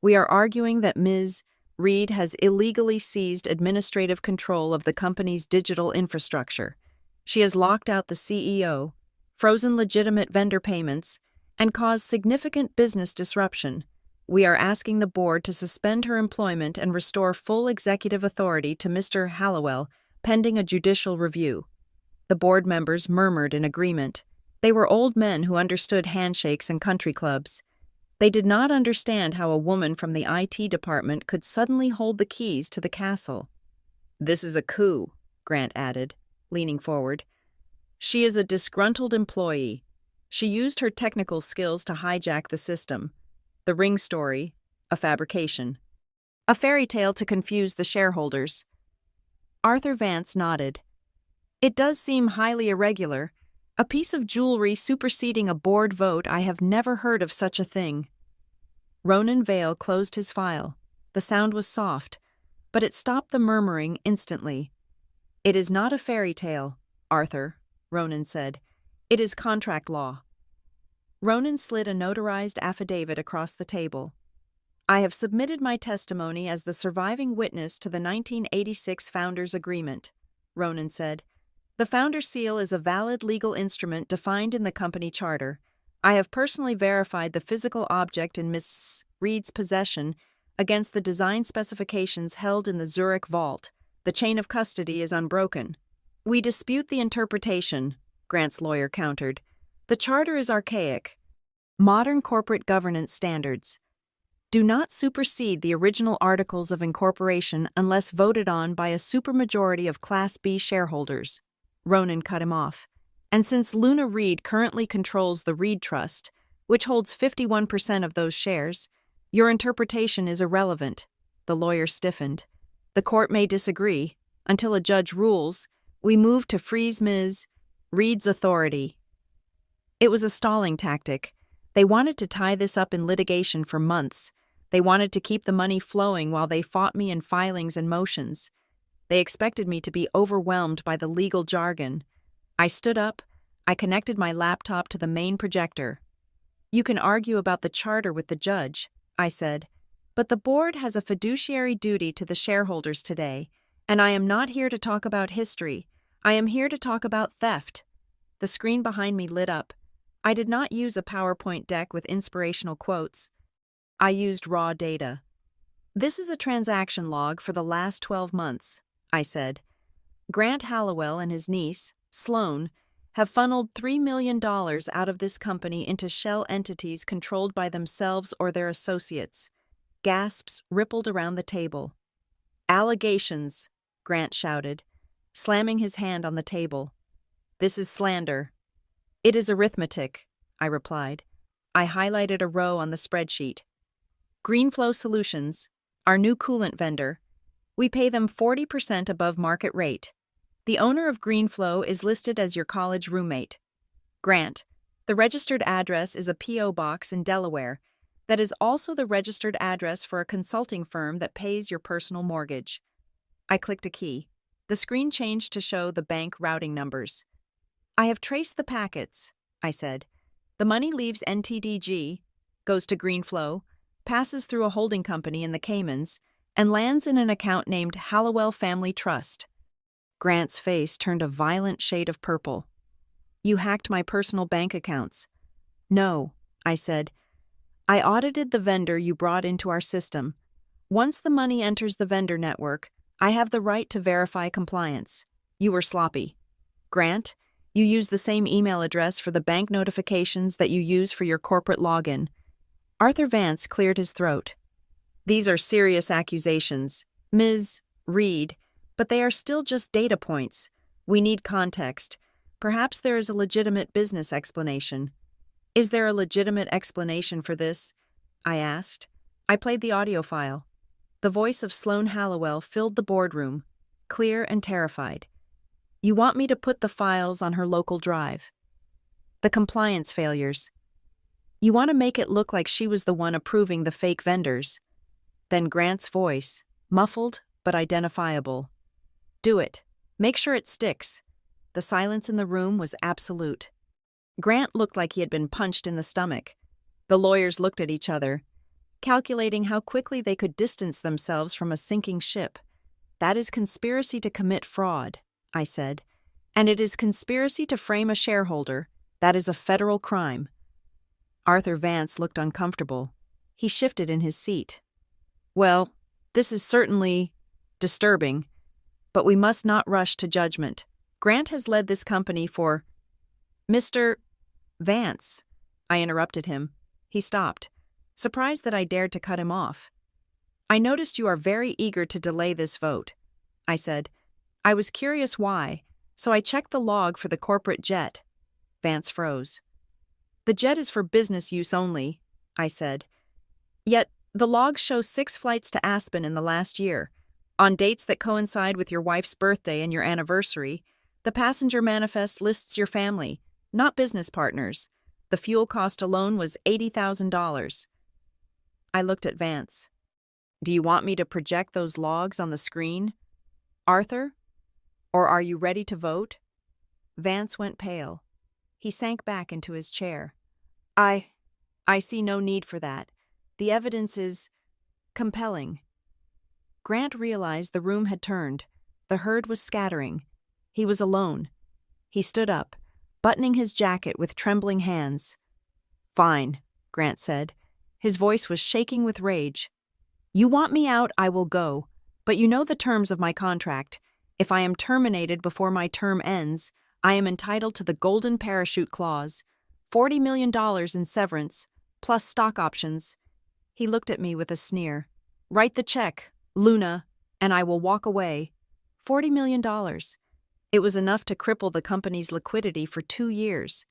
A: We are arguing that Ms. Reed has illegally seized administrative control of the company's digital infrastructure. She has locked out the CEO, frozen legitimate vendor payments, and caused significant business disruption. We are asking the board to suspend her employment and restore full executive authority to Mr. Hallowell pending a judicial review. The board members murmured in agreement. They were old men who understood handshakes and country clubs. They did not understand how a woman from the IT department could suddenly hold the keys to the castle. This is a coup, Grant added, leaning forward. She is a disgruntled employee. She used her technical skills to hijack the system. The ring story, a fabrication. A fairy tale to confuse the shareholders. Arthur Vance nodded. It does seem highly irregular. A piece of jewelry superseding a board vote. I have never heard of such a thing. Ronan Vale closed his file. The sound was soft, but it stopped the murmuring instantly. It is not a fairy tale, Arthur, Ronan said. It is contract law. Ronan slid a notarized affidavit across the table. I have submitted my testimony as the surviving witness to the 1986 Founders Agreement, Ronan said. The Founder Seal is a valid legal instrument defined in the company charter. I have personally verified the physical object in Miss Reed's possession against the design specifications held in the Zurich vault. The chain of custody is unbroken. We dispute the interpretation, Grant's lawyer countered. The charter is archaic. Modern corporate governance standards do not supersede the original articles of incorporation unless voted on by a supermajority of Class B shareholders. Ronan cut him off. And since Luna Reed currently controls the Reed Trust, which holds 51% of those shares, your interpretation is irrelevant. The lawyer stiffened. The court may disagree. Until a judge rules, we move to freeze Ms. Reed's authority. It was a stalling tactic. They wanted to tie this up in litigation for months. They wanted to keep the money flowing while they fought me in filings and motions. They expected me to be overwhelmed by the legal jargon. I stood up. I connected my laptop to the main projector. "You can argue about the charter with the judge," I said, "but the board has a fiduciary duty to the shareholders today, and I am not here to talk about history. I am here to talk about theft." The screen behind me lit up. I did not use a PowerPoint deck with inspirational quotes. I used raw data. "This is a transaction log for the last 12 months, I said. "Grant Hallowell and his niece, Sloan, have funneled $3 million out of this company into shell entities controlled by themselves or their associates." Gasps rippled around the table. "Allegations," Grant shouted, slamming his hand on the table. "This is slander." "It is arithmetic," I replied. I highlighted a row on the spreadsheet. "Greenflow Solutions, our new coolant vendor. We pay them 40% above market rate. The owner of Greenflow is listed as your college roommate. Grant, the registered address is a P.O. box in Delaware. That is also the registered address for a consulting firm that pays your personal mortgage." I clicked a key. The screen changed to show the bank routing numbers. "I have traced the packets," I said. "The money leaves NTDG, goes to Greenflow, passes through a holding company in the Caymans, and lands in an account named Hallowell Family Trust." Grant's face turned a violent shade of purple. "You hacked my personal bank accounts." "No," I said. "I audited the vendor you brought into our system. Once the money enters the vendor network, I have the right to verify compliance. You were sloppy. Grant, you use the same email address for the bank notifications that you use for your corporate login." Arthur Vance cleared his throat. "These are serious accusations, Ms. Reed, but they are still just data points. We need context. Perhaps there is a legitimate business explanation." "Is there a legitimate explanation for this?" I asked. I played the audio file. The voice of Sloan Hallowell filled the boardroom, clear and terrified. "You want me to put the files on her local drive. The compliance failures. You want to make it look like she was the one approving the fake vendors." Then Grant's voice, muffled but identifiable. "Do it. Make sure it sticks." The silence in the room was absolute. Grant looked like he had been punched in the stomach. The lawyers looked at each other, calculating how quickly they could distance themselves from a sinking ship. "That is conspiracy to commit fraud," I said. "And it is conspiracy to frame a shareholder. That is a federal crime." Arthur Vance looked uncomfortable. He shifted in his seat. "Well, this is certainly disturbing, but we must not rush to judgment. Grant has led this company for—" "Mr. Vance," I interrupted him. He stopped, surprised that I dared to cut him off. "I noticed you are very eager to delay this vote," I said. "I was curious why, so I checked the log for the corporate jet." Vance froze. "The jet is for business use only," I said. "Yet, the logs show 6 flights to Aspen in the last year. On dates that coincide with your wife's birthday and your anniversary, the passenger manifest lists your family, not business partners. The fuel cost alone was $80,000. I looked at Vance. "Do you want me to project those logs on the screen, Arthur? Or are you ready to vote?" Vance went pale. He sank back into his chair. I see no need for that. The evidence is compelling." Grant realized the room had turned. The herd was scattering. He was alone. He stood up, buttoning his jacket with trembling hands. "Fine," Grant said. His voice was shaking with rage. "You want me out, I will go. But you know the terms of my contract. If I am terminated before my term ends, I am entitled to the golden parachute clause, $40 million in severance, plus stock options." He looked at me with a sneer. "Write the check, Luna, and I will walk away. $40 million. It was enough to cripple the company's liquidity for 2 years.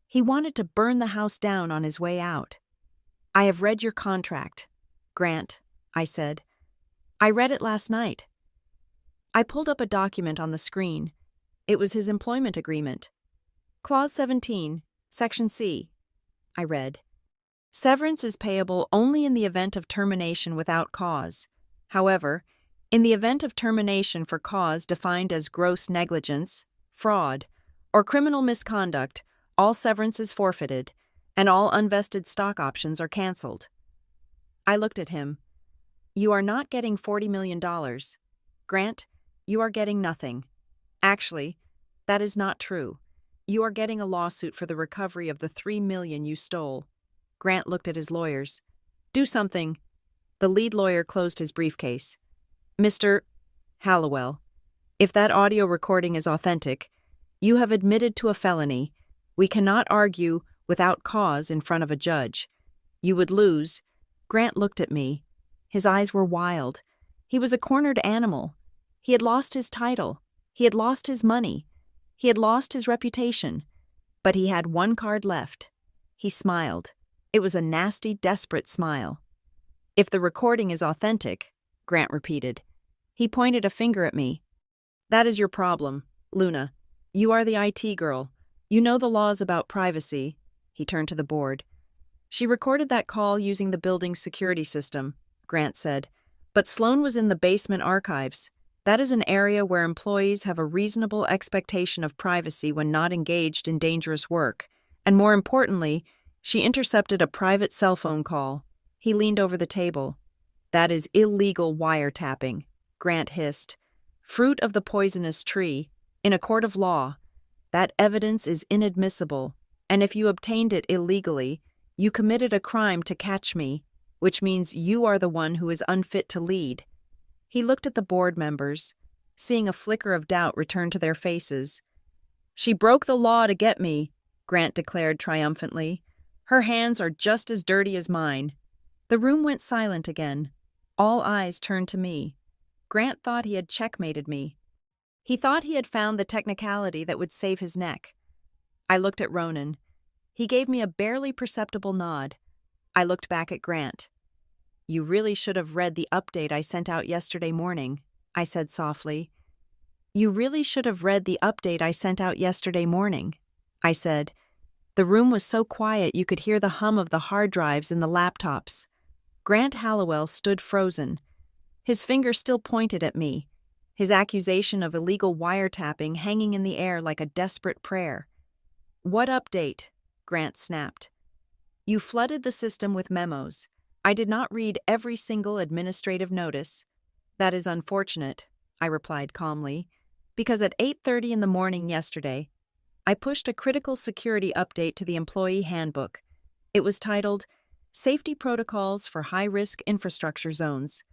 A: He wanted to burn the house down on his way out. "I have read your contract, Grant," I said. "I read it last night." I pulled up a document on the screen. It was his employment agreement. "Clause 17, Section C," I read. Severance is payable only in the event of termination without cause. However, in the event of termination for cause defined as gross negligence, fraud, or criminal misconduct, all severance is forfeited, and all unvested stock options are canceled. I looked at him. You are not getting $40 million. Grant, you are getting nothing. Actually, that is not true. You are getting a lawsuit for the recovery of the $3 million you stole. Grant looked at his lawyers. Do something. The lead lawyer closed his briefcase. Mr. Hallowell, if that audio recording is authentic, you have admitted to a felony. We cannot argue without cause in front of a judge. You would lose. Grant looked at me. His eyes were wild. He was a cornered animal. He had lost his title. He had lost his money. He had lost his reputation. But he had one card left. He smiled. It was a nasty, desperate smile. If the recording is authentic, Grant repeated. He pointed a finger at me. That is your problem, Luna. You are the IT girl. You know the laws about privacy. He turned to the board. She recorded that call using the building's security system, Grant said. But Sloan was in the basement archives. That is an area where employees have a reasonable expectation of privacy when not engaged in dangerous work. And more importantly, she intercepted a private cell phone call. He leaned over the table. That is illegal wiretapping, Grant hissed. Fruit of the poisonous tree, in a court of law. That evidence is inadmissible, and if you obtained it illegally, you committed a crime to catch me, which means you are the one who is unfit to lead. He looked at the board members, seeing a flicker of doubt return to their faces. She broke the law to get me, Grant declared triumphantly. Her hands are just as dirty as mine. The room went silent again. All eyes turned to me. Grant thought he had checkmated me. He thought he had found the technicality that would save his neck. I looked at Ronan. He gave me a barely perceptible nod. I looked back at Grant. You really should have read the update I sent out yesterday morning, I said softly. You really should have read the update I sent out yesterday morning, I said. The room was so quiet you could hear the hum of the hard drives in the laptops. Grant Hallowell stood frozen. His finger still pointed at me, his accusation of illegal wiretapping hanging in the air like a desperate prayer. What update? Grant snapped. You flooded the system with memos. I did not read every single administrative notice. That is unfortunate, I replied calmly, because at 8:30 in the morning yesterday, I pushed a critical security update to the employee handbook. It was titled, Safety Protocols for High-Risk Infrastructure Zones.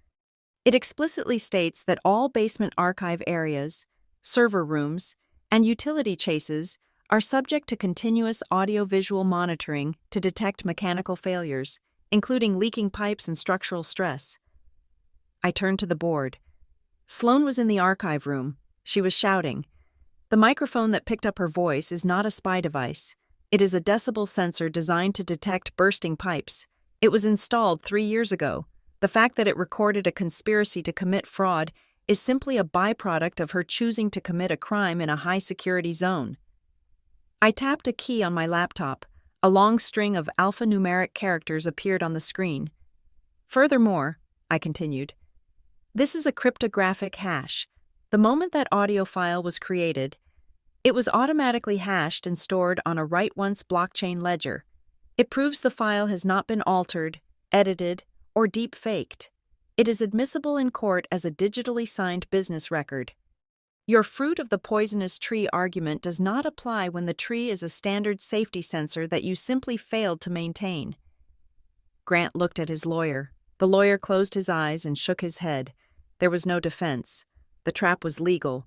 A: It explicitly states that all basement archive areas, server rooms, and utility chases are subject to continuous audio-visual monitoring to detect mechanical failures, including leaking pipes and structural stress. I turned to the board. Sloan was in the archive room. She was shouting. The microphone that picked up her voice is not a spy device. It is a decibel sensor designed to detect bursting pipes. It was installed 3 years ago. The fact that it recorded a conspiracy to commit fraud is simply a byproduct of her choosing to commit a crime in a high-security zone. I tapped a key on my laptop. A long string of alphanumeric characters appeared on the screen. Furthermore, I continued, this is a cryptographic hash. The moment that audio file was created, it was automatically hashed and stored on a write-once blockchain ledger. It proves the file has not been altered, edited, or deep-faked. It is admissible in court as a digitally signed business record. Your fruit of the poisonous tree argument does not apply when the tree is a standard safety sensor that you simply failed to maintain. Grant looked at his lawyer. The lawyer closed his eyes and shook his head. There was no defense. The trap was legal,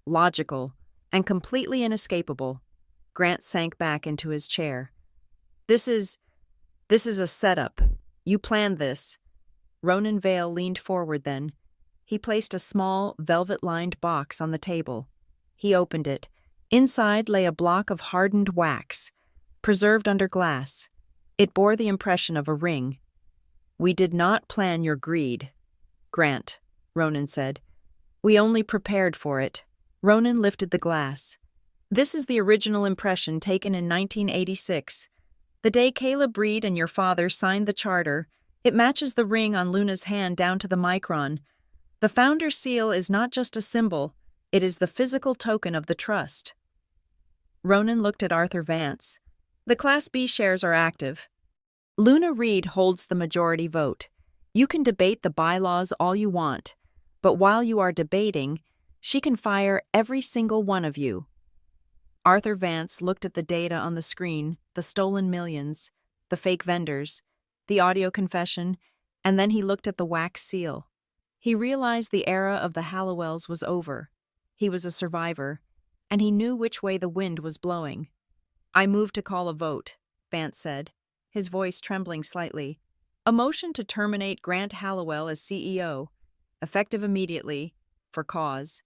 A: logical, and completely inescapable. Grant sank back into his chair. This is a setup. You planned this. Ronan Vale leaned forward then. He placed a small, velvet-lined box on the table. He opened it. Inside lay a block of hardened wax, preserved under glass. It bore the impression of a ring. We did not plan your greed, Grant, Ronan said. We only prepared for it. Ronan lifted the glass. This is the original impression taken in 1986. The day Caleb Reed and your father signed the charter, it matches the ring on Luna's hand down to the micron. The founder's seal is not just a symbol, it is the physical token of the trust. Ronan looked at Arthur Vance. The Class B shares are active. Luna Reed holds the majority vote. You can debate the bylaws all you want, but while you are debating, she can fire every single one of you. Arthur Vance looked at the data on the screen, the stolen millions, the fake vendors, the audio confession, and then he looked at the wax seal. He realized the era of the Hallowells was over. He was a survivor, and he knew which way the wind was blowing. I move to call a vote, Vance said, his voice trembling slightly. A motion to terminate Grant Hallowell as CEO, effective immediately, for cause.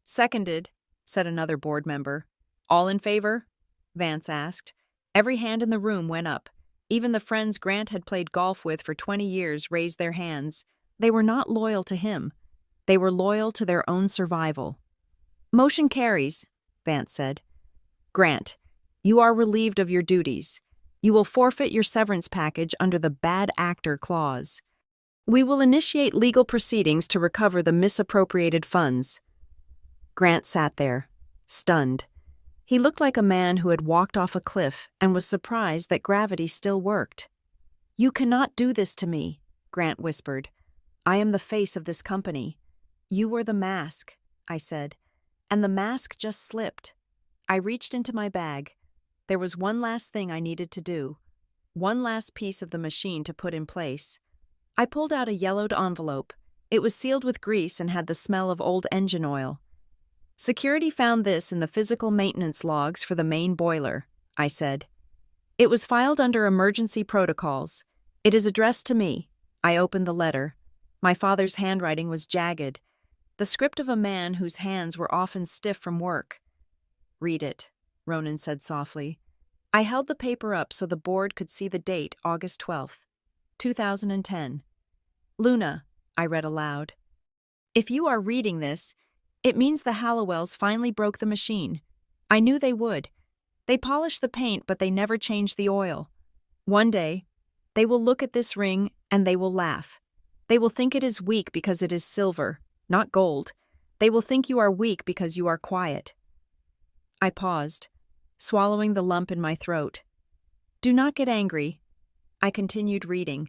A: Seconded, said another board member. All in favor? Vance asked. Every hand in the room went up. Even the friends Grant had played golf with for 20 years raised their hands. They were not loyal to him. They were loyal to their own survival. Motion carries, Vance said. Grant, you are relieved of your duties. You will forfeit your severance package under the bad actor clause. We will initiate legal proceedings to recover the misappropriated funds. Grant sat there, stunned. He looked like a man who had walked off a cliff and was surprised that gravity still worked. You cannot do this to me, Grant whispered. I am the face of this company. You were the mask, I said, and the mask just slipped. I reached into my bag. There was one last thing I needed to do, one last piece of the machine to put in place. I pulled out a yellowed envelope. It was sealed with grease and had the smell of old engine oil. Security found this in the physical maintenance logs for the main boiler, I said. It was filed under emergency protocols. It is addressed to me. I opened the letter. My father's handwriting was jagged, the script of a man whose hands were often stiff from work. Read it, Ronan said softly. I held the paper up so the board could see the date, August 12th, 2010. Luna, I read aloud. If you are reading this, it means the Hallowells finally broke the machine. I knew they would. They polished the paint, but they never changed the oil. One day, they will look at this ring and they will laugh. They will think it is weak because it is silver, not gold. They will think you are weak because you are quiet. I paused, swallowing the lump in my throat. Do not get angry. I continued reading.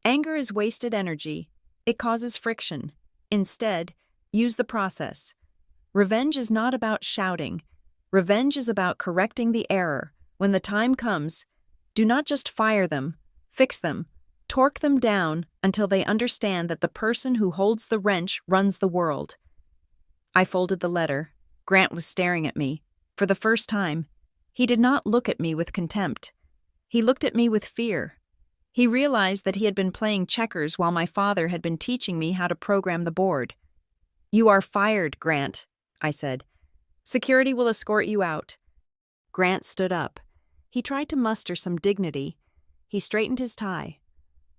A: Anger is wasted energy. It causes friction. Instead, use the process. Revenge is not about shouting. Revenge is about correcting the error. When the time comes, do not just fire them, fix them, torque them down until they understand that the person who holds the wrench runs the world. I folded the letter. Grant was staring at me. For the first time, he did not look at me with contempt. He looked at me with fear. He realized that he had been playing checkers while my father had been teaching me how to program the board. You are fired, Grant, I said. Security will escort you out. Grant stood up. He tried to muster some dignity. He straightened his tie.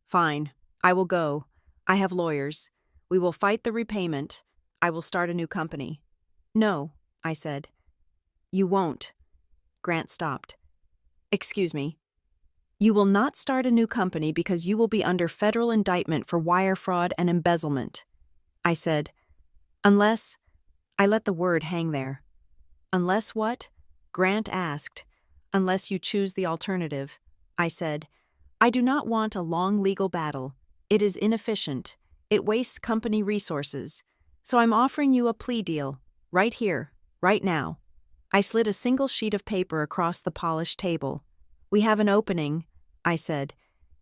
A: Fine, I will go. I have lawyers. We will fight the repayment. I will start a new company. No, I said. You won't. Grant stopped. Excuse me. You will not start a new company because you will be under federal indictment for wire fraud and embezzlement. I said, unless, I let the word hang there. Unless what? Grant asked. Unless you choose the alternative. I said, I do not want a long legal battle. It is inefficient. It wastes company resources. So I'm offering you a plea deal, right here, right now. I slid a single sheet of paper across the polished table. We have an opening, I said,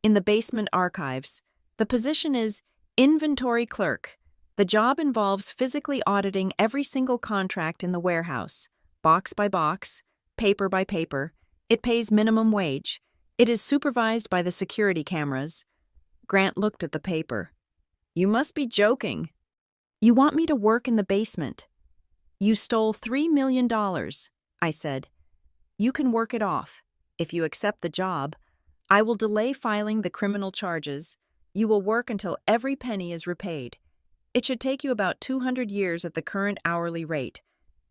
A: in the basement archives. The position is inventory clerk. The job involves physically auditing every single contract in the warehouse, box by box, paper by paper. It pays minimum wage. It is supervised by the security cameras. Grant looked at the paper. You must be joking. You want me to work in the basement. You stole $3 million, I said. You can work it off. If you accept the job, I will delay filing the criminal charges. You will work until every penny is repaid. It should take you about 200 years at the current hourly rate.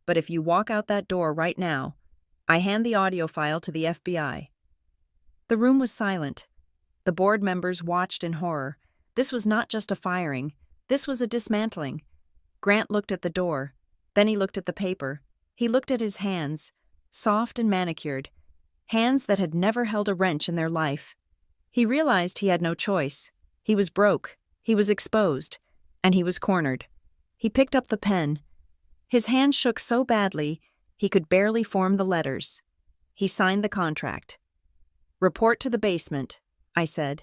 A: But if you walk out that door right now, I hand the audio file to the FBI. The room was silent. The board members watched in horror. This was not just a firing. This was a dismantling. Grant looked at the door. Then he looked at the paper. He looked at his hands, soft and manicured, hands that had never held a wrench in their life. He realized he had no choice. He was broke, he was exposed, and he was cornered. He picked up the pen. His hand shook so badly, he could barely form the letters. He signed the contract. "Report to the basement," I said.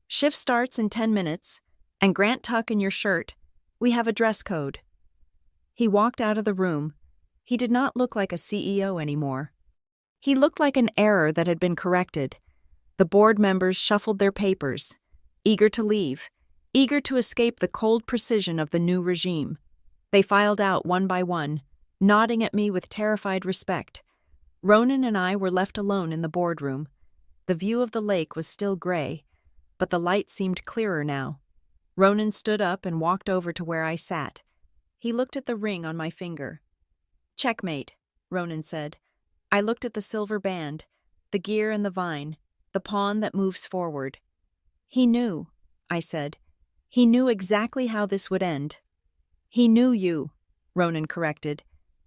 A: "Shift starts in 10 minutes, and Grant tuck in your shirt. We have a dress code." He walked out of the room. He did not look like a CEO anymore. He looked like an error that had been corrected. The board members shuffled their papers, eager to leave, eager to escape the cold precision of the new regime. They filed out one by one, nodding at me with terrified respect. Ronan and I were left alone in the boardroom. The view of the lake was still gray, but the light seemed clearer now. Ronan stood up and walked over to where I sat. He looked at the ring on my finger. "Checkmate," Ronan said. I looked at the silver band, the gear and the vine, the pawn that moves forward. "He knew," I said. "He knew exactly how this would end." "He knew you," Ronan corrected.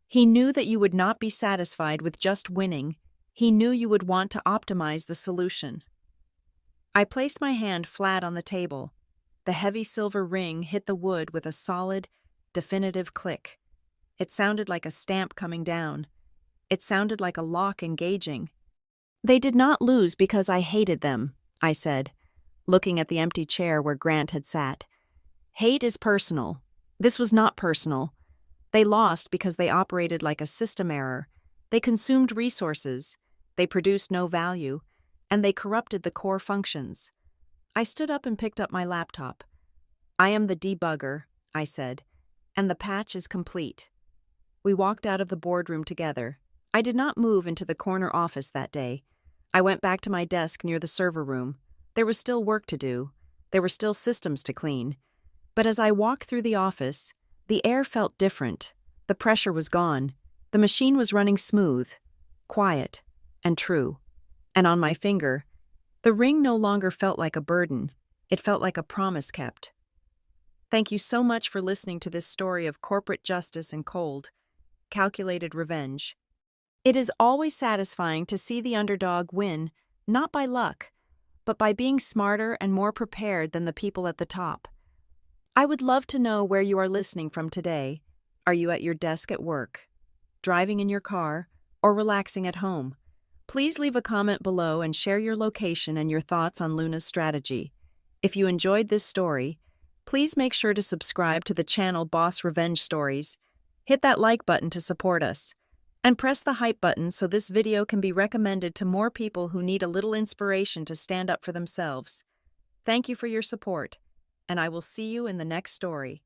A: "He knew that you would not be satisfied with just winning. He knew you would want to optimize the solution." I placed my hand flat on the table. The heavy silver ring hit the wood with a solid, definitive click. It sounded like a stamp coming down. It sounded like a lock engaging. "They did not lose because I hated them," I said, looking at the empty chair where Grant had sat. "Hate is personal. This was not personal. They lost because they operated like a system error. They consumed resources. They produced no value. And they corrupted the core functions." I stood up and picked up my laptop. "I am the debugger," I said, "and the patch is complete." We walked out of the boardroom together. I did not move into the corner office that day. I went back to my desk near the server room. There was still work to do. There were still systems to clean. But as I walked through the office, the air felt different. The pressure was gone. The machine was running smooth, quiet, and true. And on my finger, the ring no longer felt like a burden. It felt like a promise kept. Thank you so much for listening to this story of corporate justice and cold, calculated revenge. It is always satisfying to see the underdog win, not by luck, but by being smarter and more prepared than the people at the top. I would love to know where you are listening from today. Are you at your desk at work, driving in your car, or relaxing at home? Please leave a comment below and share your location and your thoughts on Luna's strategy. If you enjoyed this story, please make sure to subscribe to the channel Boss Revenge Stories. Hit that like button to support us. And press the hype button so this video can be recommended to more people who need a little inspiration to stand up for themselves. Thank you for your support, and I will see you in the next story.